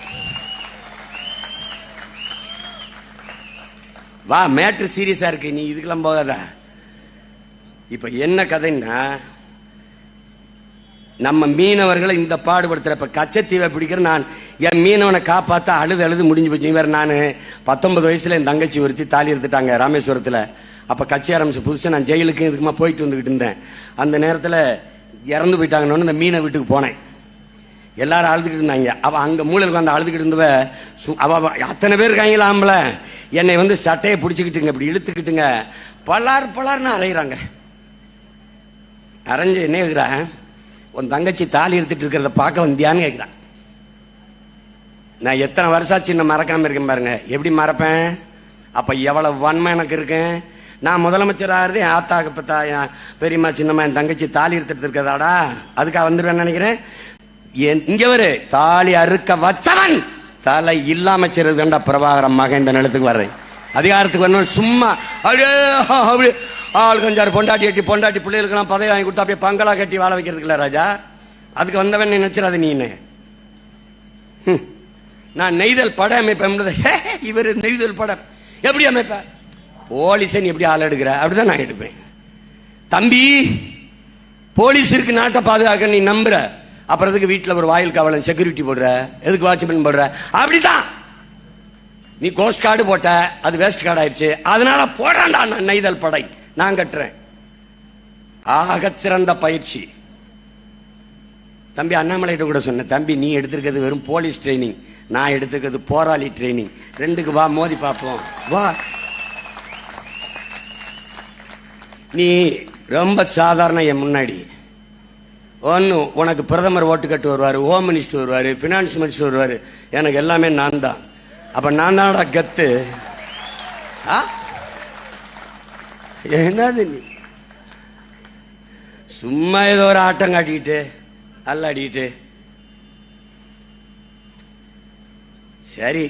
வா, மேட்ரு சீரியஸா இருக்கு, நீ இதுக்கெல்லாம் போகாத. இப்ப என்ன கதைன்னா, நம்ம மீனவர்களை இந்த பாடுபடுத்துற. இப்ப கச்சத்தீவை பிடிக்கிற நான் என் மீனவனை காப்பாத்த அழுது முடிஞ்சு போச்சு. வேற நான் 19 வயசுல என் தங்கச்சி ஒருத்தி தாலி எடுத்துட்டாங்க ராமேஸ்வரத்துல. அப்ப கட்சி ஆரம்பிச்ச புதுசு நான் ஜெயிலுக்கு இதுக்குமா போயிட்டு வந்துகிட்டு இருந்தேன். அந்த நேரத்தில் இறந்து போயிட்டாங்கன்னு இந்த மீனை வீட்டுக்கு போனேன். எல்லாரும் அழுதுகிட்டு இருந்தாங்க. அவ அங்க மூலையில் வந்து அழுதுகிட்டு இருந்தவ, அவ அத்தனை பேர் இருக்காங்களா ஆம்பளை, என்னை வந்து சட்டையை பிடிச்சிக்கிட்டுங்க இப்படி இழுத்துக்கிட்டுங்க பலார்னு அரைகிறாங்க. அரைஞ்சு என்ன கேட்குறான், உன் தங்கச்சி தாலி எடுத்துட்டு இருக்கிறத பார்க்க வந்தியான்னு கேட்குறான். நான் எத்தனை வருஷம் சின்ன மறக்காம இருக்கேன் பாருங்க. எப்படி மறப்பேன்? அப்ப எவ்வளவு வன்மை எனக்கு இருக்கேன். நான் முதலமைச்சர் ஆகிறது என் ஆத்தாக்கு பத்தா என் பெரியம்மா சின்னம்மா என் தங்கச்சி தாலி எடுத்துட்டு இருக்கிறதாடா, அதுக்காக வந்துடுவேன் நினைக்கிறேன். இங்க ஒரு தாலி அறுக்க வச்சவன் தலை இல்லாம செய்யறதுண்டா பிரபாகரம் மகன் இந்த நிலத்துக்கு வர்றேன். அதிகாரத்துக்கு வரணும் சும்மா அப்படியே ஆள் கொஞ்சம் பொண்டாட்டி பிள்ளைகளுக்கெல்லாம் பதவி வாங்கி கொடுத்தா அப்படியே பங்களா கட்டி வாழ வைக்கிறதுக்கு இல்ல ராஜா. அதுக்கு வந்தவன் நினைச்சிடாது நீ. நான் நெய்தல் படம் அமைப்பேன். இவர் நெய்தல் படம் எப்படி அமைப்ப? போலீஸை நீ எப்படி ஆள் எடுக்கிற அப்படிதான் நான் எடுப்பேன். தம்பி, போலீஸ் இருக்கு நாட்டை பாதுகாக்க, நீ நம்புற, அப்புறம் எதுக்கு வீட்டில் ஒரு வாயில் காவலன் செக்யூரிட்டி போடுற, எதுக்கு வாட்ச்மேன் போடுற? அப்படிதான் நீ கோஸ்ட் கார்டு போட்ட, அது வேஸ்ட் கார்டு ஆயிடுச்சு, அதனால போடாண்டா நான் நெய்தல் படை நான் கட்டுறேன். ஆக சிறந்த பயிற்சி. தம்பி அண்ணாமலைகிட்ட கூட சொன்ன, தம்பி நீ எடுத்திருக்கிறது வெறும் போலீஸ் ட்ரைனிங், நான் எடுத்துக்கிறது போராளி ட்ரைனிங், ரெண்டுக்கு வா மோதி பார்ப்போம் வா. நீ ரொம்ப சாதாரண என் முன்னாடி ஒன்று, உனக்கு பிரதமர் ஓட்டு கட்டு வருவார், ஹோம் மினிஸ்டர் வருவார், பினான்ஸ் மினிஸ்டர் வருவார், எனக்கு எல்லாமே நான் தான். அப்ப நான் தானடா கத்து. என்னது நீ சும்மா ஏதோ ஒரு ஆட்டம் காட்டிக்கிட்டு அல்லாடிக்கிட்டு. சரி,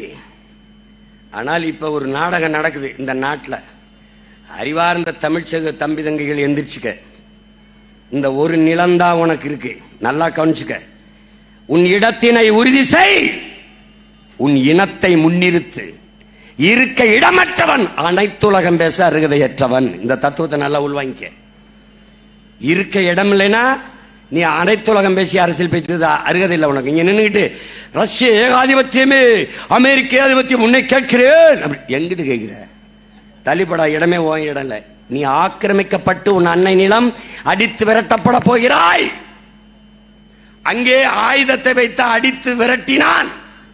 ஆனால் இப்ப ஒரு நாடகம் நடக்குது இந்த நாட்டில். அறிவார்ந்த தமிழ்ச்சக தம்பி தங்கைகள் எந்திரிச்சுக்க. இந்த ஒரு நிலந்தா உனக்கு இருக்கு, நல்லா கவனிச்சுக்க. உன் இடத்தினை உறுதி செய், உன் இனத்தை முன்னிறுத்து. இருக்க இடமற்றவன் அனைத்துலகம் பேச அருகதையற்றவன். இந்த தத்துவத்தை நல்லா உள்வாங்கிக்க. இருக்க இடம் இல்லைன்னா நீ அனைத்துலகம் பேசி அரசியல் பேசுறது அருகதை இல்லை உனக்கு. இங்க நின்றுகிட்டு ரஷ்ய ஏகாதிபத்தியமே அமெரிக்க ஏகாதிபத்தியம் உன்னை கேட்கிறேன் அப்படி எங்கிட்டு கேட்கிற? தள்ளிப்படா, இடமே ஓ இடம் இல்லை. நீ ஆக்கிரமிக்கப்பட்டு உன் அன்னை நிலம் அடித்து விரட்டப்பட போகிறாய். அங்கே ஆயுதத்தை வைத்து அடித்து விரட்டினான்,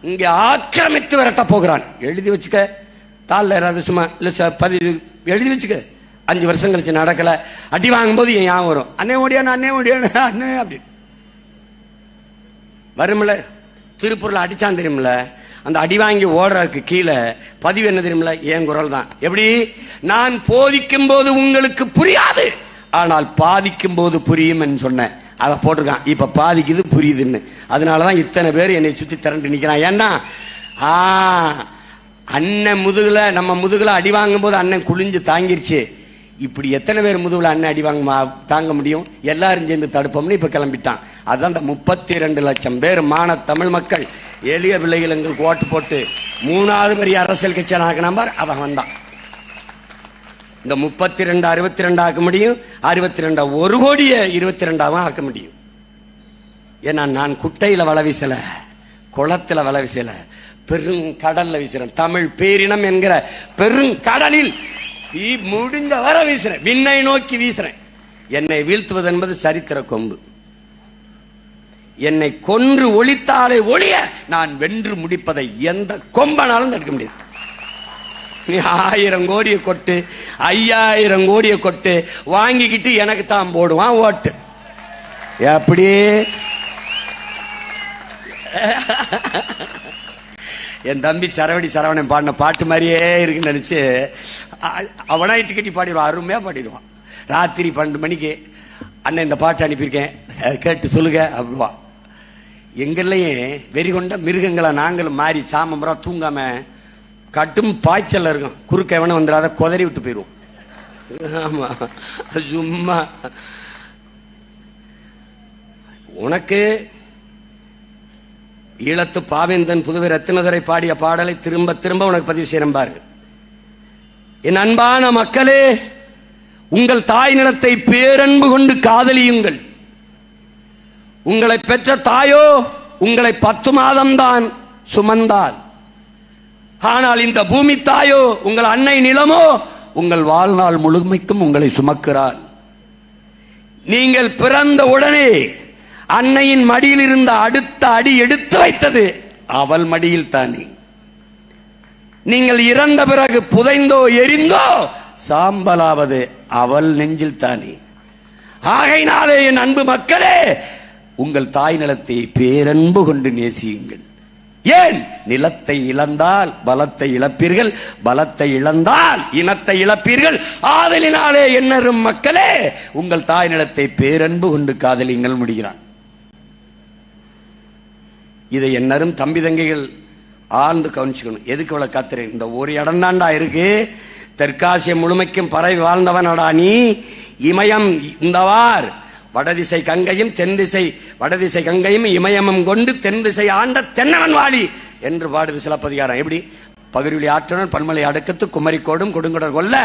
இங்கே ஆக்கிரமித்து விரட்ட போகிறான். எழுதி வச்சுக்க, தாள் ஏறாது, சும்மா இல்ல பதிவு எழுதி வச்சுக்க. 5 வருஷம் கழிச்சு நடக்கல, அடி வாங்கும் போது என் ஞாபகம் வரும், அண்ணே ஓடியான அண்ணே ஓடியான அண்ணே அப்படி வரும்ல. திருப்பூர்ல அடிச்சான் தெரியுமில்ல, அந்த அடி வாங்கி ஓடுறதுக்கு கீழே பதிவு என்ன தெரியுமில்ல, என் குரல் தான். எப்படி? நான் போதிக்கும் போது உங்களுக்கு புரியாது, ஆனால் பாதிக்கும் போது புரியும் என்று சொன்னேன். அதை போட்டிருக்கான். இப்ப பாதிக்குது புரியுதுன்னு. அதனாலதான் இத்தனை பேர் என்னை சுத்தி திரண்டு நிக்கிறான். ஏன்னா அண்ணன் முதுகுல, நம்ம முதுகுல அடி வாங்கும் போது அண்ணன் குளிஞ்சு தாங்கிருச்சு. இப்படி எத்தனை பேர் முதுகுல அண்ணன் அடி வாங்க தாங்க முடியும்? எல்லாரும் சேர்ந்து தடுப்போம்னு இப்ப கிளம்பிட்டான். அதான் இந்த 32 லட்சம் பேர் மான தமிழ் மக்கள் எளிய பிள்ளைகள் எங்களுக்கு ஓட்டு போட்டு 3வது பெரிய அரசியல் கட்சியான நம்பர் அவன் வந்தான். இந்த 32 62 ஆக்க முடியும், 62 1 கோடியை 22 ஆக்க முடியும். ஏன்னா நான் குட்டையில வள வீசல, குளத்துல வள வீசல, பெருங்கடல்ல வீசுறேன். தமிழ் பேரினம் என்கிற பெருங்கடலில் முடிஞ்ச வர வீசுறேன், விண்ணை நோக்கி வீசுறேன். என்னை வீழ்த்துவது என்பது சரித்திர கொம்பு. என்னை கொன்று ஒழித்தாலே ஒழிய நான் வென்று முடிப்பதை எந்த கொம்பனாலும் தடுக்க முடியாது. நீ 1000 கோடியை கொட்டு, 5000 கோடியை கொட்டு, வாங்கிக்கிட்டு எனக்கு தான் போடுவான் ஓட்டு. எப்படி என் தம்பி சரவணன் பாடின பாட்டு மாதிரியே இருக்குன்னு நினைச்சு அவனா இட்டு கட்டி பாடிடுவான், அருமையா பாடிடுவான். ராத்திரி 12 மணிக்கு அண்ணன் இந்த பாட்டு அனுப்பியிருக்கேன் கேட்டு சொல்லுங்க அப்படிவா. எங்கள்லையும் வெறி கொண்ட மிருகங்களை நாங்களும் மாறி சாமம்பரா தூங்காம கட்டும் பாய்ச்சல் இருக்கும். குறுக்க எவனும் வந்துடாத கொதறி விட்டு போயிடுவோம். ஆமா, சும்மா உனக்கு ஈழத்து பாவேந்தன் புதுவை ரத்தினதுரை பாடிய பாடலை திரும்ப திரும்ப உனக்கு பதிவு செய்யணும் பாரு. என் அன்பான மக்களே, உங்கள் தாய் நிலத்தை பேரன்பு கொண்டு காதலியுங்கள். உங்களை பெற்ற தாயோ உங்களை 10 மாதம்தான் சுமந்தாள். ஆனால் இந்த பூமி தாயோ உங்கள் அன்னை நிலமோ உங்கள் வாழ்நாள் முழுமைக்கும் உங்களை சுமக்கிறாள். நீங்கள் பிறந்த உடனே அன்னையின் மடியில் இருந்த அடுத்த அடி எடுத்து வைத்தது அவள் மடியில் தானே. நீங்கள் இறந்த பிறகு புதைந்தோ எரிந்தோ சாம்பலாவது அவள் நெஞ்சில் தானே. ஆகையினாலே என் அன்பு மக்களே, உங்கள் தாய் நிலத்தை பேரன்பு கொண்டு நேசியுங்கள். ஏன்? நிலத்தை இழந்தால் பலத்தை இழப்பீர்கள், பலத்தை இழந்தால் இனத்தை இழப்பீர்கள். ஆதலினாலே என்னரும் மக்களே, உங்கள் தாய் நிலத்தை பேரன்பு கொண்டு காதலிங்கள் முடிகிறான். இதை என்னரும் தம்பி தங்கைகள் ஆழ்ந்து கவனிச்சுக்கணும். எதுக்கு இவ்வளவு காத்துறேன்? இந்த ஒரு இடம் தாண்டா இருக்கு. தெற்காசியம் முழுமைக்கும் பறவை வாழ்ந்தவனடா நீ. இமயம் இந்தவார் வடதிசை கங்கையும் தென் திசை வடதிசை கங்கையும் இமயமும் கொண்டு தென் திசை ஆண்ட தென்னவன் வாழி என்று பாடுது சிலப்பதிகாரம். எப்படி? பகிர்வெளி ஆற்றுடன் பன்மலை அடுக்கத்து குமரிக்கோடும் கொடுங்கடர் கொல்ல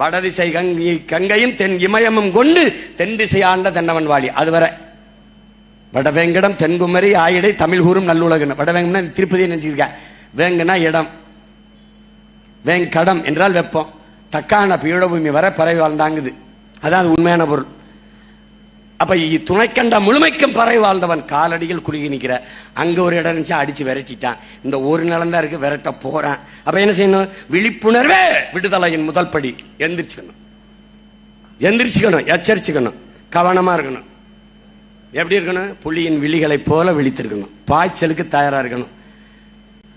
வடதிசை கங்கையும் தென் இமயமும் கொண்டு தென் திசை ஆண்ட தென்னவன் வாழி. அதுவரை வடவேங்கடம் தென்குமரி ஆயிடை தமிழ் கூறும் நல்லுலகன். வடவேங்கம்னா திருப்பதியை நினைச்சிருக்க. வேங்கன்னா இடம், வேங்கடம் என்றால் வெப்பம். தக்கான பீடபூமி வர பறவை வாழ்ந்தாங்குது. அதான் உண்மையான பொருள். அப்ப துணைக்கண்ட முழுமைக்கும் பறவை வாழ்ந்தவன் காலடியில் குறுகி நிற்கிற. அங்க ஒரு இடம் இருந்துச்சு, அடிச்சு விரட்டிட்டான். இந்த ஒரு நிலம் தான் இருக்கு, விரட்ட போறான். அப்ப என்ன செய்யணும்? விழிப்புணர்வே விடுதலையின் முதல் படி. எந்திரிச்சுக்கணும், எச்சரிச்சுக்கணும், கவனமா இருக்கணும். எப்படி இருக்கணும்? புலியின் விழிகளை போல விழித்திருக்கணும். பாய்ச்சலுக்கு தயாரா இருக்கணும்.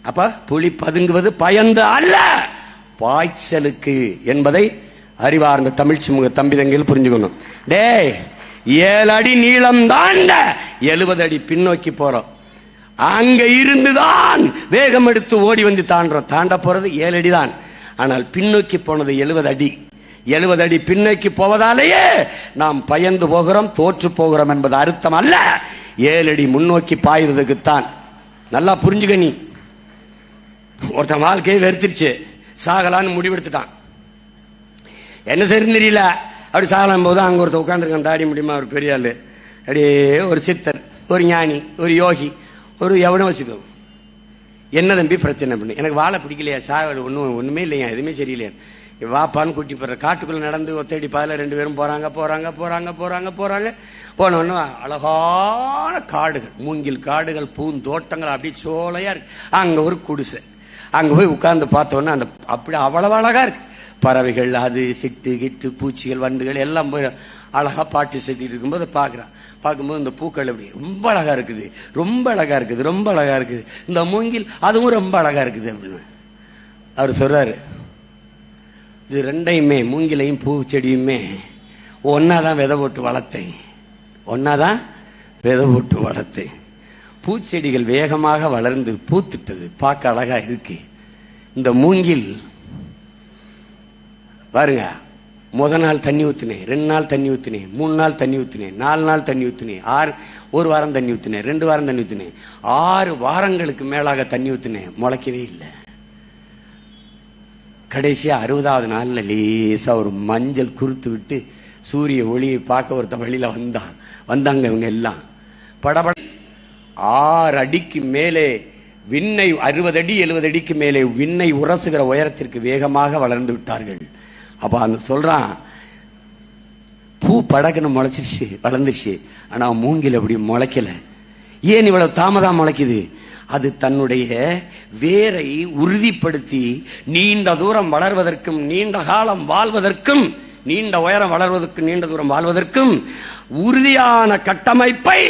அப்ப புலி பதுங்குவது பயந்து அல்ல, பாய்ச்சலுக்கு என்பதை அறிவார்ந்த தமிழ் சமூக தம்பி தங்கையில் புரிஞ்சுக்கணும். டே 7 அடி நீளம் தாண்ட 70 அடி பின்னோக்கி போறோம். அங்க இருந்துதான் வேகம் எடுத்து ஓடி வந்து தாண்டோம். தாண்ட போறது 7 அடி தான். ஆனால் பின்னோக்கி போனது 70 அடி. 70 அடி பின்னோக்கி போவதாலேயே நாம் பயந்து போகிறோம், தோற்று போகிறோம் என்பது அர்த்தம் அல்ல. 7 அடி முன்னோக்கி பாயுறதுக்குத்தான். நல்லா புரிஞ்சுக்க. நீ ஒருத்தன் வாழ்க்கையை வெறுத்துருச்சு, சாகலான்னு முடிவெடுத்துட்டான். என்ன செய்யறது தெரியல. அப்படி சாகலாம் போது அங்க ஒருத்தர் உட்காந்துருக்கான், தாடி முடியுமா, ஒரு பெரிய ஆளு, அப்படியே ஒரு சித்தர், ஒரு ஞானி, ஒரு யோகி, ஒரு எவனும் வச்சுக்கோ. என்ன தம்பி பிரச்சனை பண்ணு? எனக்கு வாழை பிடிக்கலையா, சாக ஒண்ணுமே இல்லையா, எதுவுமே சரியில்லையா, வாப்பான்னு கூட்டி போற. காட்டுக்குள்ள நடந்து ஒத்தடி பாதையில 2 பேரும் போறாங்க. போனோன்னு அழகான காடுகள், மூங்கில் காடுகள், பூந்தோட்டங்கள், அப்படி சோலையா இருக்கு. அங்க ஒரு குடிசை. அங்க போய் உட்கார்ந்து பார்த்தோன்னா அந்த அப்படி அவ்வளவு அழகா இருக்கு. பறவைகள், அது சிட்டு கிட்டு பூச்சிகள் வண்டுகள் எல்லாம் போய் அழகா பாட்டு செஞ்சுட்டு இருக்கும்போது பார்க்கும்போது இந்த பூக்கள் அப்படி ரொம்ப அழகா இருக்குது, ரொம்ப அழகா இருக்குது, ரொம்ப அழகா இருக்குது. இந்த மூங்கில் அதுவும் ரொம்ப அழகா இருக்குது அப்படின்னு அவர் சொல்றாரு. இது ரெண்டையுமே, மூங்கிலையும் பூ செடியுமே ஒன்னாதான் விதை போட்டு வளர்த்தேன். பூச்செடிகள் வேகமாக வளர்ந்து பூத்துட்டது, பார்க்க அழகா இருக்கு. இந்த மூங்கில் பாருங்க, முதல் நாள் தண்ணி ஊத்தினேன், 2 நாள் தண்ணி ஊத்தினேன், 3 நாள் தண்ணி ஊத்தினேன், 4 நாள் தண்ணி ஊத்தினேன், 1 வாரம் தண்ணி ஊத்தினேன், 2 வாரம் தண்ணி ஊத்தினேன், 6 வாரங்களுக்கு மேலாக தண்ணி ஊத்தினேன், முளைக்கவே இல்லை. கடைசியா 60வது நாள்ல லேசா ஒரு மஞ்சள் குறுத்து விட்டு சூரிய ஒளியை பார்க்க ஒருத்த வழியில வந்தாங்க. இவங்க எல்லாம் படபட 6 அடிக்கு மேலே விண்ணை, 60 அடி 70 அடிக்கு மேலே விண்ணை உரசுகிற உயரத்திற்கு வேகமாக வளர்ந்து விட்டார்கள். அப்ப அந்த சொல்றான், பூ படக்குன்னு முளைச்சிருச்சு, வளர்ந்துருச்சு, ஆனா மூங்கில் அப்படி முளைக்கல. ஏன் இவ்வளவு தாமதம் முளைக்குது? அது தன்னுடைய வேரை உறுதிப்படுத்தி நீண்ட தூரம் வளர்வதற்கும், நீண்ட காலம் வாழ்வதற்கும், நீண்ட உயரம் வளர்வதற்கும், நீண்ட தூரம் வாழ்வதற்கும் உறுதியான கட்டமைப்பை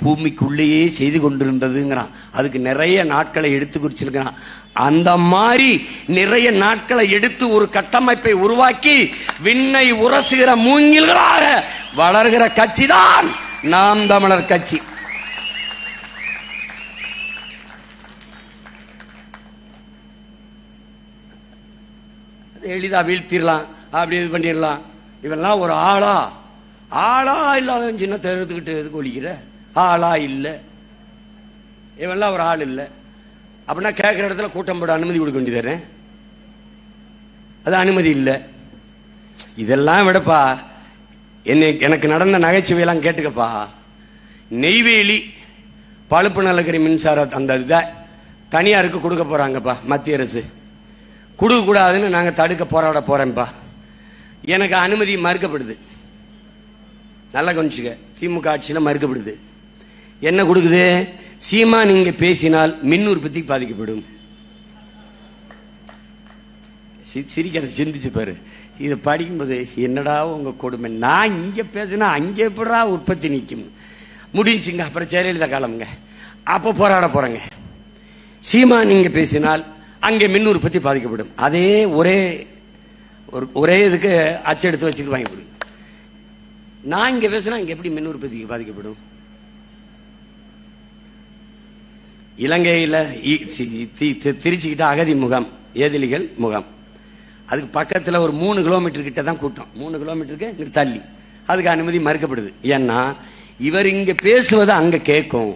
பூமிக்குள்ளேயே செய்து கொண்டிருந்ததுங்கிறான். அதுக்கு நிறைய நாட்களை எடுத்து குறிச்சிருக்கிறான். அந்த மாதிரி நிறைய நாட்களை எடுத்து ஒரு கட்டமைப்பை உருவாக்கி விண்ணை உரசுகிற மூங்கில்களாக வளர்கிற கட்சி தான் நாம் தமிழர் கட்சி. எளிதா வீழ்த்திடலாம், அப்படி இது பண்ணிடலாம். இவெல்லாம் ஒரு ஆளா இல்லாதவன் சின்ன தெருத்துக்கிட்டு எதுக்கு ஒழிக்கிற? ஆளா இல்லை, இவெல்லாம் ஒரு ஆள் இல்லை அப்படின்னா கேட்குற இடத்துல கூட்டம் போட அனுமதி கொடுக்க வேண்டியது. அது அனுமதி இல்லை. இதெல்லாம் விடப்பா, எனக்கு நடந்த நகைச்சுவையெல்லாம் கேட்டுக்கப்பா. நெய்வேலி பழுப்பு நிலக்கரி மின்சார அந்த இதை தனியாருக்கு கொடுக்க போறாங்கப்பா. மத்திய அரசு கொடுக்க கூடாதுன்னு நாங்கள் தடுக்க போராட போறேன்ப்பா. எனக்கு அனுமதி மறுக்கப்படுது. நல்லா கொஞ்சிக்க, திமுக ஆட்சியில் மறுக்கப்படுது. என்ன கொடுக்குது? சீமா நீங்க பேசினால் மின் உற்பத்தி பாதிக்கப்படும். சிரிக்காத, சிந்திச்சு பாரு. இதை படிக்கும்போது என்னடா உங்க கொடுமை, நான் இங்க பேசினா அங்கே எப்படா உற்பத்தி நிற்கும்? முடிஞ்சுங்க. அப்புறம் ஜெயலலிதா காலம்ங்க, அப்போ போராட போறேங்க. சீமா நீங்க பேசினால் அங்கே மின் உற்பத்தி பாதிக்கப்படும். அதே ஒரே இதுக்கு அச்செடுத்து வச்சுட்டு வாங்கி கொடுங்க. நான் இங்க பேசினா இங்க எப்படி மின் உற்பத்திக்கு பாதிக்கப்படும்? இலங்கையில் திருச்சிக்கிட்ட அகதி முகாம், ஏதிலிகள் முகாம், அதுக்கு பக்கத்தில் ஒரு 3 கிலோமீட்டர் கிட்ட தான் கூட்டம். 3 கிலோமீட்டருக்கு இங்கே தள்ளி அதுக்கு அனுமதி மறுக்கப்படுது. ஏன்னா இவர் இங்க பேசுவது அங்க கேட்கும்.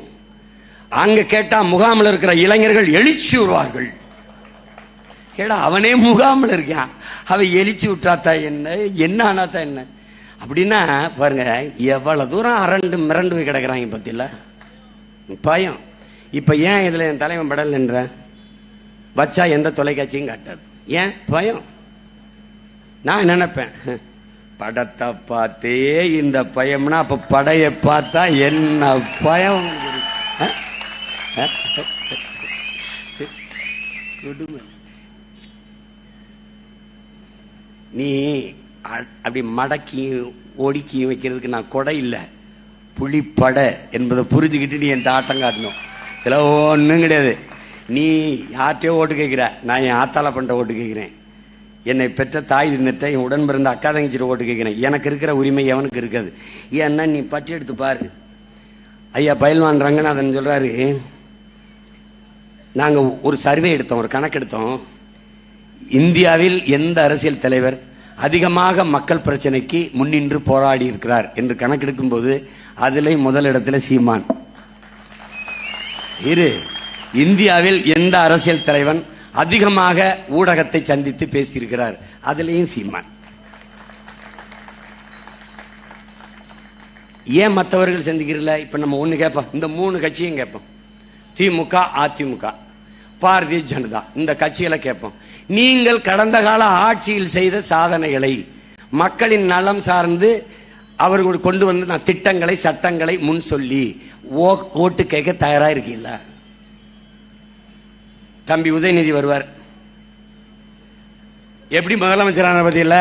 அங்க கேட்டா முகாமில் இருக்கிற இளைஞர்கள் எழுச்சி வருவார்கள். கேடா அவனே முகாமில் இருக்கான், அவன் எழுச்சி விட்டாத்தா என்ன ஆனாத்தா என்ன அப்படின்னா பாருங்க எவ்வளவு தூரம் அரண்டு மிரண்டு போய் கிடக்குறாங்க பத்தியில பயம். இப்ப ஏன் இதுல என் தலைவன் படல் என்ற வச்சா எந்த தொலைக்காட்சியும் காட்டாது. ஏன் பயம்? நான் நினைப்பேன் படத்தை பார்த்தே இந்த பயம்னா அப்ப படையை பார்த்தா என்ன பயம்? நீ அப்படி மடக்கியும் ஒடுக்கியும் வைக்கிறதுக்கு நான் கொடை இல்லை, புலிப்படை என்பதை புரிஞ்சுக்கிட்டு நீ என் ஆட்டம் காட்டணும். இதெல்லாம் ஒன்றும் கிடையாது. நீ யார்கிட்டயோ ஓட்டு கேட்கிற, நான் என் ஆத்தால பண்ணுற ஓட்டு கேட்கிறேன். என்னை பெற்ற தாய் தின்னுட்ட என் உடன் பிறந்த அக்கா தங்கச்சிட்டு ஓட்டு கேட்கிறேன். எனக்கு இருக்கிற உரிமை எவனுக்கு இருக்காது. ஏன்னா நீ பட்டி எடுத்து பாரு. ஐயா பயில்வான் ரங்கநாதன் சொல்றாரு, நாங்கள் ஒரு சர்வே எடுத்தோம், ஒரு கணக்கு எடுத்தோம். இந்தியாவில் எந்த அரசியல் தலைவர் அதிகமாக மக்கள் பிரச்சனைக்கு முன்னின்று போராடி இருக்கிறார் என்று கணக்கெடுக்கும் போது அதிலே முதலிடத்துல சீமான். இந்தியாவில் எந்த அரசியல் தலைவன் அதிகமாக ஊடகத்தை சந்தித்து பேசியிருக்கிறார், அதிலேயும் சீமான். ஏன் மற்றவர்கள் சந்திக்கிறல? இப்ப நம்ம ஒண்ணு கேட்போம், இந்த 3 கட்சியும் கேட்போம், திமுக, அதிமுக, பாரதிய ஜனதா, இந்த கட்சிகளை கேட்போம். நீங்கள் கடந்த கால ஆட்சியில் செய்த சாதனைகளை, மக்களின் நலம் சார்ந்து அவர்கள் கொண்டு வந்து திட்டங்களை, சட்டங்களை முன் சொல்லி ஓட்டு கேட்க தயாரா இருக்கீங்கள? தம்பி உதயநிதி வருவார், எப்படி முதலமைச்சரான பத்தியில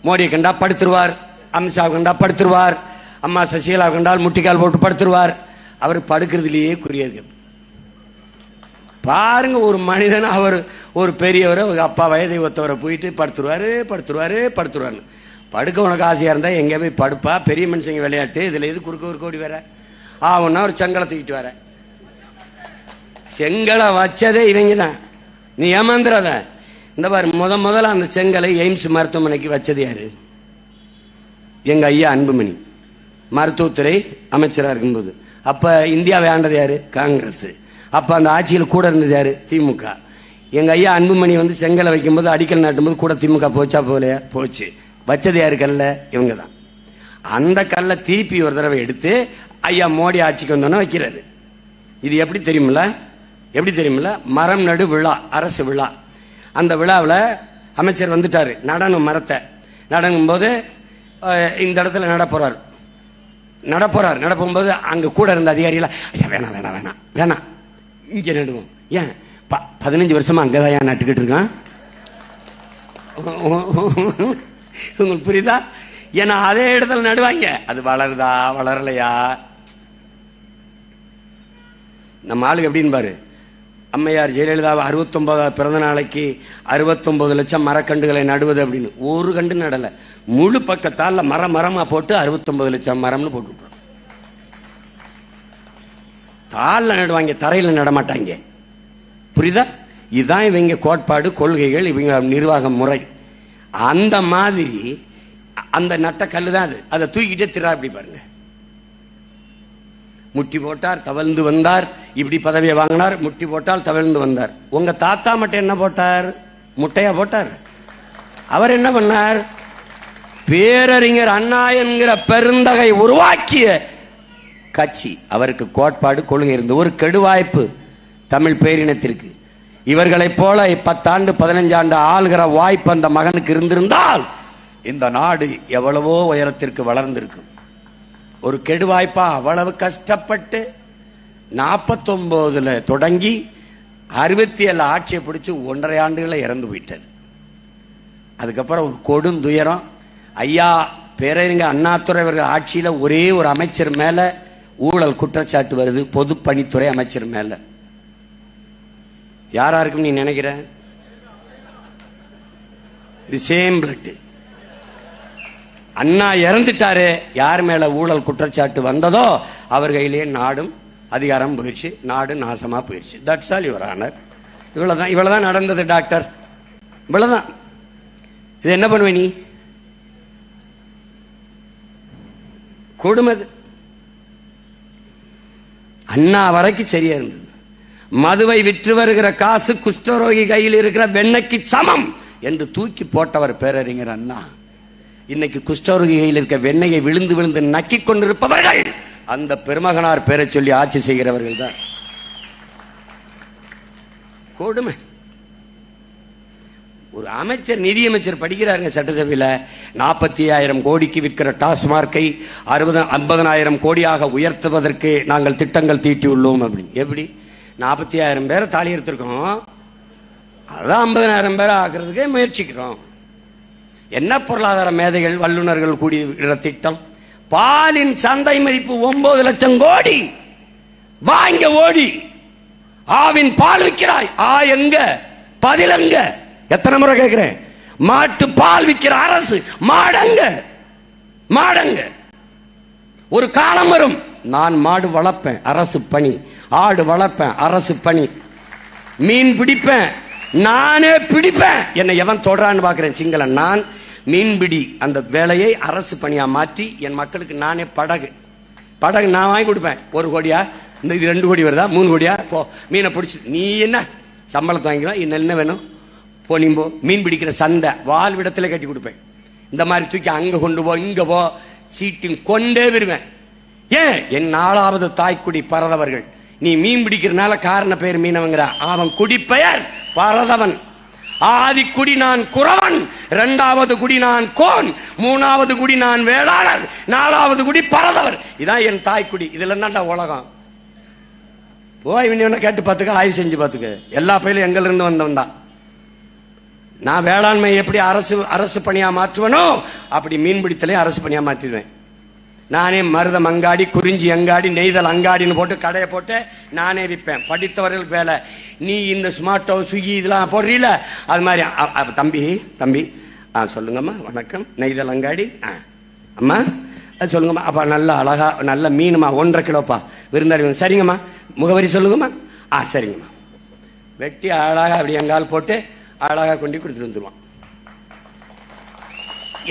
மோடியை கண்டா படுத்துருவார், அமித்ஷாவை கண்டா படுத்துருவார், அம்மா சசிகலா கண்டால் முட்டிக்கால் போட்டு படுத்துருவார். அவர் படுக்கிறதுலேயே குறியா இருக்கு. பாருங்க, ஒரு மனிதன், அவர் ஒரு பெரியவரை, அப்பா வயதை ஒத்தவரை போயிட்டு படுத்துருவாரு. படுக்க உனக்கு ஆசையா இருந்தா எங்க போய் படுப்பா, பெரிய மனுஷங்க விளையாட்டு. இதுல எது குறுக்க ஓடி வர ஆகுன்னா ஒரு செங்கலை தூக்கிட்டு வர. செங்கலை வச்சதே இவங்க தான், நீ ஏமாந்துடாத. இந்த பாரு, முதல்ல அந்த செங்கலை எய்ம்ஸ் மருத்துவமனைக்கு வச்சது யாரு? எங்க ஐயா அன்புமணி மருத்துவத்துறை அமைச்சராக இருக்கும்போது. அப்ப இந்தியாவை ஆண்டது யாரு? காங்கிரஸ். அப்ப அந்த ஆட்சியில் கூட இருந்தது யாரு? திமுக. எங்க ஐயா அன்புமணி வந்து செங்கலை வைக்கும் போது, அடிக்கல் நாட்டும் போது கூட திமுக போச்சா போலையா? போச்சு. வச்சது யாரு கல்ல? இவங்க தான். அந்த கல்லை திருப்பி ஒரு தடவை எடுத்து ஐயா மோடி ஆட்சிக்கு வந்தோன்னா வைக்கிறாரு. இது எப்படி தெரியுமில்ல? மரம் நடு விழா, அரசு விழா. அந்த விழாவில் அமைச்சர் வந்துட்டாரு, நடனம் மரத்தை நடங்கும் போது இந்த இடத்துல நட போறாரு. நடப்போறார். நடப்பும்போது அங்க கூட இருந்த அதிகாரிகள வேணாம் வேணாம் வேணாம் வேணாம் இங்க நடுவோம். ஏன் 15 வருஷமா அங்கதான் நட்டுக்கிட்டு இருக்கான். உங்களுக்கு புரியுதா? ஏன்னா அதே இடத்துல நடுவாங்க. அது வளருதா வளரலையா? நம்ம ஆளுக்கு எப்படின்னு பாரு. அம்மையார் ஜெயலலிதா 69 பிறந்த நாளைக்கு 69 லட்சம் மரக்கண்டுகளை நடுவது அப்படின்னு ஒரு கண்டு நடல. முழு பக்கத்தால மரமா போட்டு 69 லட்சம் மரம்னு போட்டு தாள்ல நடுவாங்க, தரையில நடமாட்டாங்க. புரியுதா? இதுதான் இவங்க கோட்பாடு, கொள்கைகள், இவங்க நிர்வாக முறை. அந்த மாதிரி அந்த நட்ட கல்லு தான் அது. அதை தூக்கிட்டே திரா அப்படி பாருங்க. முட்டி போட்டார் தவழ்ந்து வந்தார், இப்படி பதவியை வாங்கினார். முட்டி போட்டால் தவழ்ந்து வந்தார். உங்க தாத்தா மட்டும் என்ன போட்டார்? முட்டையா போட்டார். அவர் என்ன பண்ணார்? பேரறிஞர் அண்ணா என்கிற பெருந்தகை உருவாக்கிய கட்சி. அவருக்கு கோட்பாடு, கொள்கை இருந்து ஒரு கெடுவாய்ப்பு தமிழ் பேரினத்திற்கு. இவர்களைப் போல 10 ஆண்டு 15 ஆண்டு ஆளுகிற வாய்ப்பு அந்த மகனுக்கு இருந்திருந்தால் இந்த நாடு எவ்வளவோ உயரத்திற்கு வளர்ந்திருக்கும். ஒரு கெடுவாய்ப்பா அவ்வளவு கஷ்டப்பட்டு 49 தொடங்கி 67 ஆட்சியை பிடிச்சு 1.5 ஆண்டுகளை இறந்து போயிட்டது. அதுக்கப்புறம் ஒரு கொடுந்துயரம். ஐயா பேரறிஞர் அண்ணாதுரை அவர்கள் ஆட்சியில ஒரே ஒரு அமைச்சர் மேல ஊழல் குற்றச்சாட்டு வருது, பொதுப்பணித்துறை அமைச்சர் மேல. யாராருக்கும் நீ நினைக்கிற? இது சேம் பிளட். அண்ணா இறந்துட்டாரு, யார் மேல ஊழல் குற்றச்சாட்டு வந்ததோ அவர் கையிலேயே நாடும் அதிகாரம் போயிடுச்சு, நாடு நாசமா போயிடுச்சு. That's all your honour. இவ்வளவுதான் நடந்தது டாக்டர். இவ்வளவுதான். இது என்ன பண்ணுவ நீ? கொடுமது. அண்ணா வரைக்கும் சரியா இருந்தது. மதுவை விற்று வருகிற காசு குஷ்டரோகி கையில் இருக்கிற வெண்ணைக்கு சமம் என்று தூக்கி போட்டவர் பேரறிஞர் அண்ணா. இன்னைக்கு குஷ்டரோகி கையில் இருக்க வெண்ணையை விழுந்து விழுந்து நக்கிக் கொண்டிருப்பவர்கள் அந்த பெருமகனார் பேரை சொல்லி ஆட்சி செய்கிறவர்கள் தான். கொடுமை. ஒரு அமைச்சர், நிதியமைச்சர் படிக்கிறாருங்க சட்டசபையில், 45,000 கோடிக்கு விற்கிற டாஸ்மார்க்கை 50,000 கோடியாக உயர்த்துவதற்கு நாங்கள் திட்டங்கள் தீட்டியுள்ளோம் அப்படின்னு. எப்படி? 40,000 பேரை தாலி எடுத்திருக்கோம், அதான் 50,000 பேரை ஆக்குறதுக்கே முயற்சிக்கிறோம். என்ன பொருளாதார மேதைகள் வல்லுநர்கள் கூடிய திட்டம்? பாலின் சந்தை மதிப்பு 9 லட்சம் கோடி. வாங்க ஓடி ஆவின் பால் விற்கிறாய். எங்க பதில் எங்க? எத்தனை முறை கேட்கிறேன். மாட்டு பால் விற்கிற அரசு மாடங்க மாடங்க. ஒரு காலம் வரும், நான் மாடு வளர்ப்பேன், அரசு பணி. ஆடு வளர்ப்பேன், அரசு பணி. மீன் பிடிப்பேன், நானே பிடிப்பேன். என்னை எவன் தொடரான்னு பாக்குறேன் சிங்களன். நான் மீன்பிடி அந்த வேலையை அரசு பணியா மாற்றி என் மக்களுக்கு நானே படகு நான் வாங்கி கொடுப்பேன். 1 கோடியா, இந்த இது 2 கோடி வருதா, 3 கோடியா, போ மீனை பிடிச்சி. நீ என்ன சம்பளத்தை வாங்கிக்கலாம், இன்னும் என்ன வேணும், போ நீ போ. மீன் பிடிக்கிற சந்தை வாழ்விடத்துல கட்டி கொடுப்பேன். இந்த மாதிரி தூக்கி அங்க கொண்டு போ, இங்க போ, சீட்டின் கொண்டே வருவேன். ஏன்? என் 4வது தாய்க்குடி பரதவர்கள். நீ மீன் பிடிக்கிறனால காரண பெயர் மீனவங்கிற, அவன் குடிப்பெயர் பரதவன். ஆதி குடி நான் குறவன், 2வது குடி நான் கோன், 3வது குடி நான் வேளாளர், 4வது குடி பரதவர். இதான் என் தாய்க்குடி. இதுல இருந்தான்டா உலகம். போய் கேட்டு பார்த்துக்க, ஆய்வு செஞ்சு பார்த்துக்க. எல்லா பயிலும் எங்க இருந்து வந்தவன் தான். நான் வேளாண்மை எப்படி அரசு பணியா மாற்றுவனோ அப்படி மீன்பிடித்தலே அரசு பணியா மாற்றிடுவேன். நானே மருதம் அங்காடி, குறிஞ்சி அங்காடி, நெய்தல் அங்காடின்னு போட்டு கடையை போட்டு நானே விற்பேன். படித்தவர்களுக்கு வேலை. நீ இந்த ஸ்மார்ட்டோ ஸ்விக்கி இதெல்லாம் போடுறீல, அது மாதிரி. தம்பி சொல்லுங்கம்மா, வணக்கம், நெய்தல் அங்காடி. அம்மா சொல்லுங்கம்மா. அப்பா நல்ல அழகா நல்ல மீனுமா, 1.5 கிலோப்பா, விருந்தாளி. சரிங்கம்மா, முகவரி சொல்லுங்கம்மா. சரிங்கம்மா. வெட்டி அழகா அப்படி எங்கால் போட்டு அழகா கொண்டு கொடுத்துட்டு வந்துருவான்.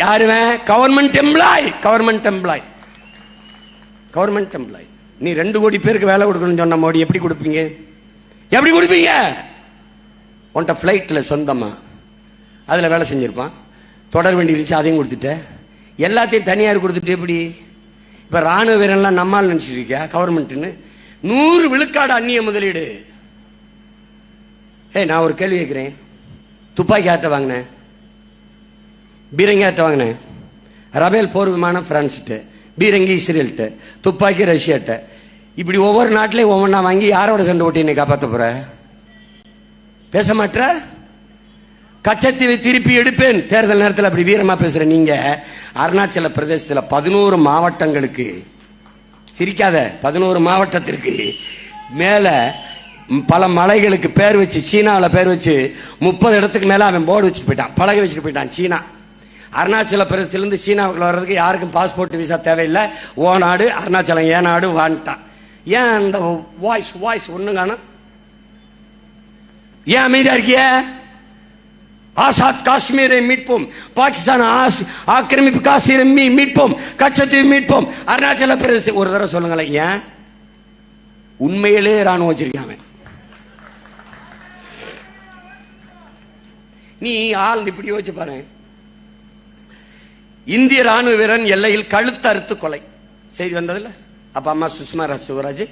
யாருவேன்? Government employee. நீ 2 கோடி பேருக்கு வேலை கொடுக்கணும்னு சொன்ன மோடி எப்படி கொடுப்பீங்க? உன்ட்ட பிளைட்ல சொந்தமா அதுல வேலை செஞ்சிருப்பான். தொடர் வேண்டி இருந்துச்சு, அதையும் கொடுத்துட்ட. எல்லாத்தையும் தனியார் கொடுத்துட்டு எப்படி? இப்ப ராணுவ வீரன்லாம் நம்மால் நினைச்சிட்டு இருக்கியா கவர்மெண்ட்னு? 100 விழுக்காடு அந்நிய முதலீடு. நான் ஒரு கேள்வி கேட்கிறேன். துப்பாக்கி ஆட்ட வாங்கினேன், பீரங்கி ஆட்ட வாங்கினேன், ரபேல் போர் விமானம் பிரான்ஸ்ட்டு, பீரங்கி இஸ்ரேல்கிட்ட, துப்பாக்கி ரஷ்யாட்ட. இப்படி ஒவ்வொரு நாட்டிலையும் ஒவ்வொன்றா வாங்கி யாரோட சண்டை ஓட்டி என்னை காப்பாற்ற போற? பேச மாட்ட. கச்சத்தீவை திருப்பி எடுப்பேன் தேர்தல் நேரத்தில் அப்படி வீரமா பேசுற நீங்க அருணாச்சல பிரதேசத்தில் 11 மாவட்டங்களுக்கு, சிரிக்காத, 11 மாவட்டத்திற்கு மேல பல மலைகளுக்கு பேர் வச்சு, சீனாவில் பேர் வச்சு 30 இடத்துக்கு மேல அவன் போர்டு வச்சுட்டு போயிட்டான், பலகை வச்சுட்டு போயிட்டான். சீனா அருணாச்சல பிரதேசத்திலிருந்து சீனாவுக்குள்ள வர்றதுக்கு யாருக்கும் பாஸ்போர்ட் விசா தேவையில்லை. ஓ நாடு அருணாச்சலம், ஏ நாடு வான்ட்டான். ஏன் அந்த வாய்ஸ் ஒண்ணுங்கானா? ஏன் அமைதியா இருக்கிய? ஆசாத் காஷ்மீரை மீட்போம், பாகிஸ்தான் ஆக்கிரமிப்பு காஷ்மீரை மீட்போம், கச்சத்தீவை மீட்போம், அருணாச்சல பிரதேசம். ஒரு தடவை சொல்லுங்களேன், ஏன்? உண்மையிலே ராணுவம் வச்சிருக்காங்க. நீ ஆள் இப்படி யோசிச்சு பாரு. இந்திய ராணுவ வீரன் எல்லையில் கழுத்தறுத்து கொலை செய்தி வந்ததில்ல? அப்ப அம்மா சுஷ்மா சிவராஜ்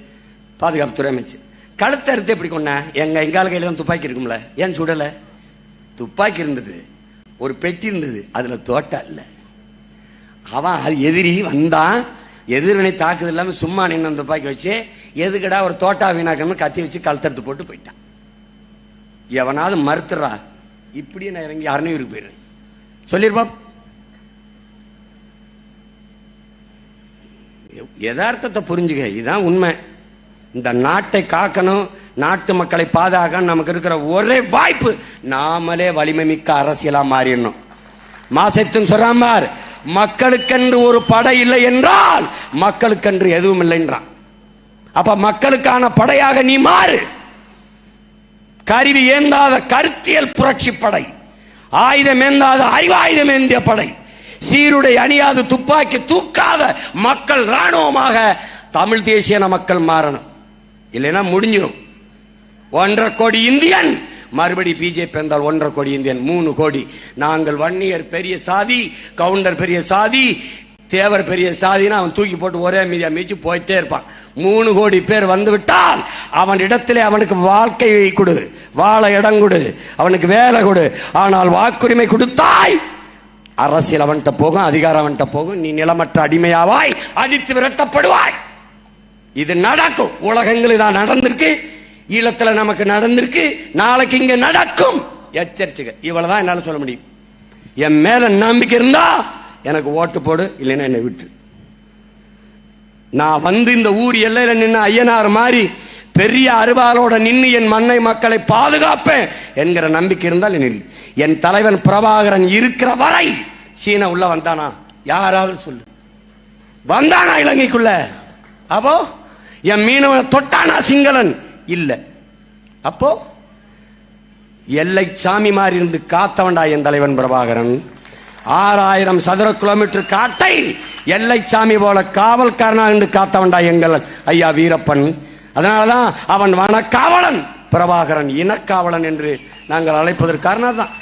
பாதுகாப்புத்துறை அமைச்சர். கழுத்தறுத்து எப்படி கொண்ட? எங்கால கையில தான் துப்பாக்கி இருக்கும்ல, ஏன் சுடல? துப்பாக்கி இருந்தது, ஒரு பெட்டி இருந்தது, அதுல தோட்டா இல்ல. அவன் அது எதிரி வந்தான், எதிர்வினை தாக்குதல் இல்லாம சும்மா நின்று துப்பாக்கி வச்சு எதுக்கடா ஒரு தோட்டா வீணாக்கணும் கத்தி வச்சு கழுத்தறுத்து போட்டு போயிட்டான். எவனாவது மறுத்துறா, இப்படியே நான் இறங்கி அரணியூருக்கு போயிடுறேன் சொல்லிருப்பா. யதார்த்தத்தை புரிஞ்சுக்க, இதுதான் உண்மை. இந்த நாட்டை காக்கணும், நாட்டு மக்களை பாதுகாக்க நமக்கு இருக்கிற ஒரே வாய்ப்பு நாமளே வலிமை மிக்க அரசியலா மாறிடணும். மாசத்தும் சொல்றாமார், மக்களுக்கென்று ஒரு படை இல்லை என்றால் மக்களுக்கென்று எதுவும் இல்லைன்றான். அப்ப மக்களுக்கான படையாக நீ மாறு. கருவி ஏந்தாத கருத்தியல் புரட்சி படை, ஆயுதம் ஏந்தாத அறிவாயுதம் ஏந்திய படை, சீருடை அணியாது துப்பாக்கி தூக்காத மக்கள் ராணுவமாக தமிழ் தேசிய மக்கள் மாறணும். இல்லைன்னா முடிஞ்சிடும். 1.5 கோடி இந்தியன், மறுபடி பிஜேபி என்றால் 1.5 கோடி இந்தியன், 3 கோடி. நாங்கள் வன்னியர் பெரிய சாதி, கவுண்டர் பெரிய சாதி, தேவர் பெரிய சாதினா அவன் தூக்கி போட்டு ஒரே மீதியா மீச்சு போயிட்டே இருப்பான். 3 கோடி பேர் வந்து விட்டால் அவன் இடத்திலே அவனுக்கு வாழ்க்கையை கொடு, வாழ இடம் கொடு, அவனுக்கு வேலை கொடு. ஆனால் வாக்குரிமை கொடுத்தாய், அரசியல் அவன்கிட்ட போகும், அதிகாரம் அவன்கிட்ட போகும், நீ நிலமற்ற அடிமையாவாய், அடித்து விரட்டப்படுவாய். இது நடக்கும். உலகங்கள் இதான் நடந்திருக்கு, ஈழத்துல நமக்கு நடந்திருக்கு, நாளைக்கு இங்க நடக்கும். எச்சரிச்சுக்க. இவ்வளவுதான் என்னால சொல்ல முடியும். என் மேல நம்பிக்கை இருந்தா எனக்கு ஓட்டு போடு, இல்லைன்னா என்னை விட்டு. நான் வந்து இந்த ஊர் எல்லையில நின்று ஐயனார் மாதிரி பெரிய அருவாளோட நின்று என் மண்ணை மக்களை பாதுகாப்பேன் என்கிற நம்பிக்கை இருந்தால் என் தலைவன் பிரபாகரன் இருக்கிற வரை சீனா உள்ள வந்தானா? யாராவது சொல்லு, வந்தானா இலங்கைக்குள்ள? அப்போ என் மீனவனை தொட்டானா சிங்களன்? இல்ல. அப்போ எல்லை சாமி மாதிரி இருந்து காத்தவன்டா என் தலைவன் பிரபாகரன். 6000 சதுர கிலோமீட்டர் காட்டை எல்லை சாமி போல காவல்காரனாக இருந்து காத்தவன்டா எங்கள் ஐயா வீரப்பன். அதனாலதான் அவன் வனக்காவலன், பிரபாகரன் இனக்காவலன் என்று நாங்கள் அழைப்பதற்கு காரணம் தான்.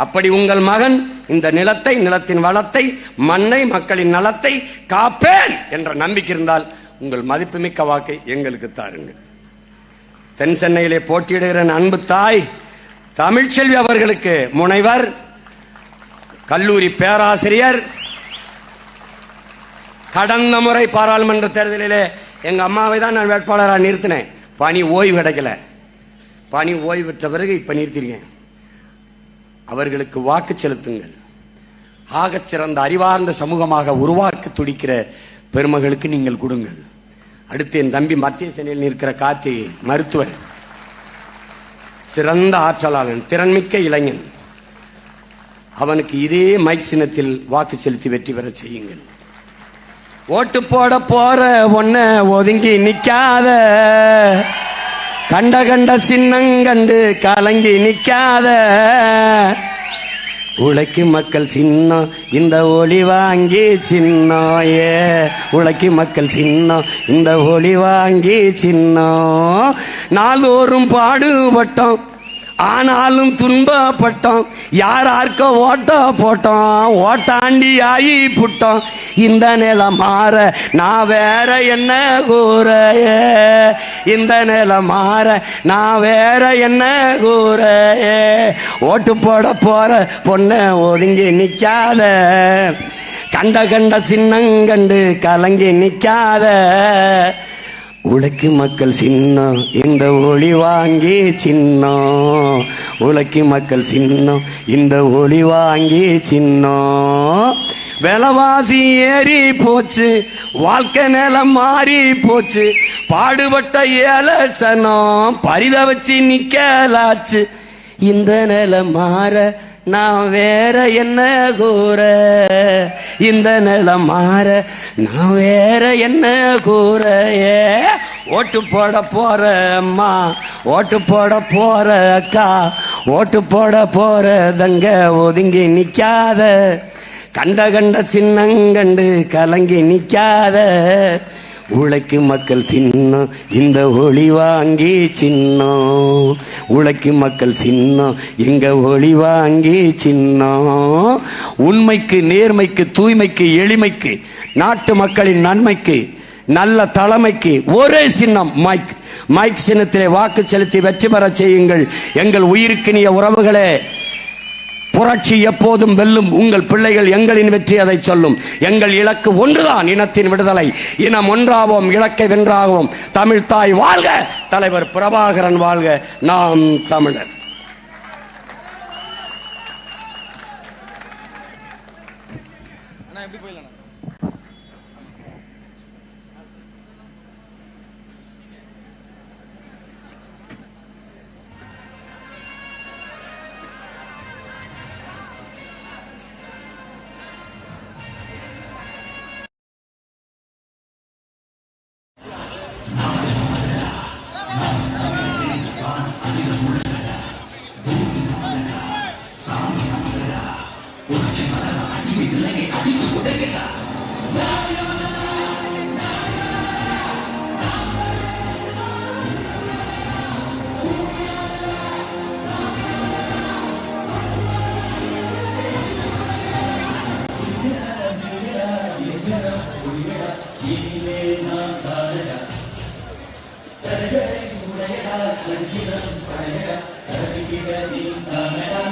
அப்படி உங்கள் மகன் இந்த நிலத்தை, நிலத்தின் வளத்தை, மண்ணை, மக்களின் நலத்தை காப்பேன் என்ற நம்பிக்கை இருந்தால் உங்கள் மதிப்புமிக்க வாக்கை எங்களுக்கு தாருங்கள். தென் சென்னையிலே போட்டியிடுகிற அன்பு தாய் தமிழ்ச்செல்வி அவர்களுக்கு முனைவர், கல்லூரி பேராசிரியர், கடந்த முறை பாராளுமன்ற தேர்தலிலே எங்க அம்மாவை தான் நான் வேட்பாளராக நிறுத்தினேன். பணி ஓய்வு கிடைக்கல, பணி ஓய்வு பெற்ற பிறகு இப்ப நிறுத்திருக்கேன். அவர்களுக்கு வாக்கு செலுத்துங்கள். ஆகச் சிறந்த அறிவார்ந்த சமூகமாக உருவாக்க துடிக்கிற பெருமகளுக்கு நீங்கள் கொடுங்கள். அடுத்து என் தம்பி மத்திய சென்னையில் நிற்கிற கார்த்திகை, மருத்துவர், சிறந்த ஆற்றலாளன், திறன்மிக்க இளைஞன். அவனுக்கு இதே மைக் சின்னத்தில் வாக்கு செலுத்தி வெற்றி பெற செய்யுங்கள். ஓட்டு போட போற ஒன்ன ஒதுங்கி நிக்காத, கண்ட கண்ட சின்னங்கண்டு கலங்கி நிக்காத, உழைக்கும் மக்கள் சின்னம் இந்த ஒளி வாங்கி சின்னம், உழைக்கும் மக்கள் சின்னம் இந்த ஒளி வாங்கி சின்னம். நாள்தோறும் பாடுபட்டோம், ஆனாலும் துன்பப்பட்டோம், யாரார்க்க ஓட்ட போட்டோம், ஓட்டாண்டி ஆகி புட்டோம். இந்த நிலை மாற நான் வேற என்ன கூற, இந்த நிலை மாற நான் வேற என்ன கூற. ஓட்டு போட போற பொண்ண ஒதுங்கி நிக்காத, கண்ட கண்ட சின்னங்கண்டு கலங்கி நிக்காத, உழைக்கும் மக்கள் சின்னம் இந்த ஒளி வாங்கி சின்னம், உழைக்கும் மக்கள் சின்னம் இந்த ஒளி வாங்கி சின்னம். விலவாசி ஏறி போச்சு, வாழ்க்கை நிலம் மாறி போச்சு, பாடுபட்ட ஏலசனம் பரித வச்சு நிக்கலாச்சு. இந்த நிலம் மாற நான் வேற என்ன கூற, இந்த நிலம் மாற நான் வேற என்ன கூற. ஓட்டு போட போற அம்மா, ஓட்டு போட போற அக்கா, ஓட்டு போட போற தங்க ஒதுங்கி நிக்காத, கண்ட கண்ட சின்னங்கண்டு கலங்கி நிக்காத, உழைக்கும் மக்கள் சின்னம் இந்த ஒளி வாங்கி சின்னம், உழைக்கும் மக்கள் சின்னம் எங்க ஒளி வாங்கி சின்னம். உண்மைக்கு, நேர்மைக்கு, தூய்மைக்கு, எளிமைக்கு, நாட்டு மக்களின் நன்மைக்கு, நல்ல தலைமைக்கு ஒரே சின்னம் மைக். மைக் சின்னத்திலே வாக்கு செலுத்தி வெற்றி பெற செய்யுங்கள் எங்கள் உயிருக்கினிய உறவுகளே. புரட்சி எப்போதும் வெல்லும். உங்கள் பிள்ளைகள் எங்களின் வெற்றி அதை சொல்லும். எங்கள் இலக்கு ஒன்றுதான், இனத்தின் விடுதலை. இனம் ஒன்றாவோம், இலக்கை வென்றாவோம். தமிழ் தாய் வாழ்க, தலைவர் பிரபாகரன் வாழ்க, நாம் தமிழர். சங்கீதம் பழகிட நீ தானடா.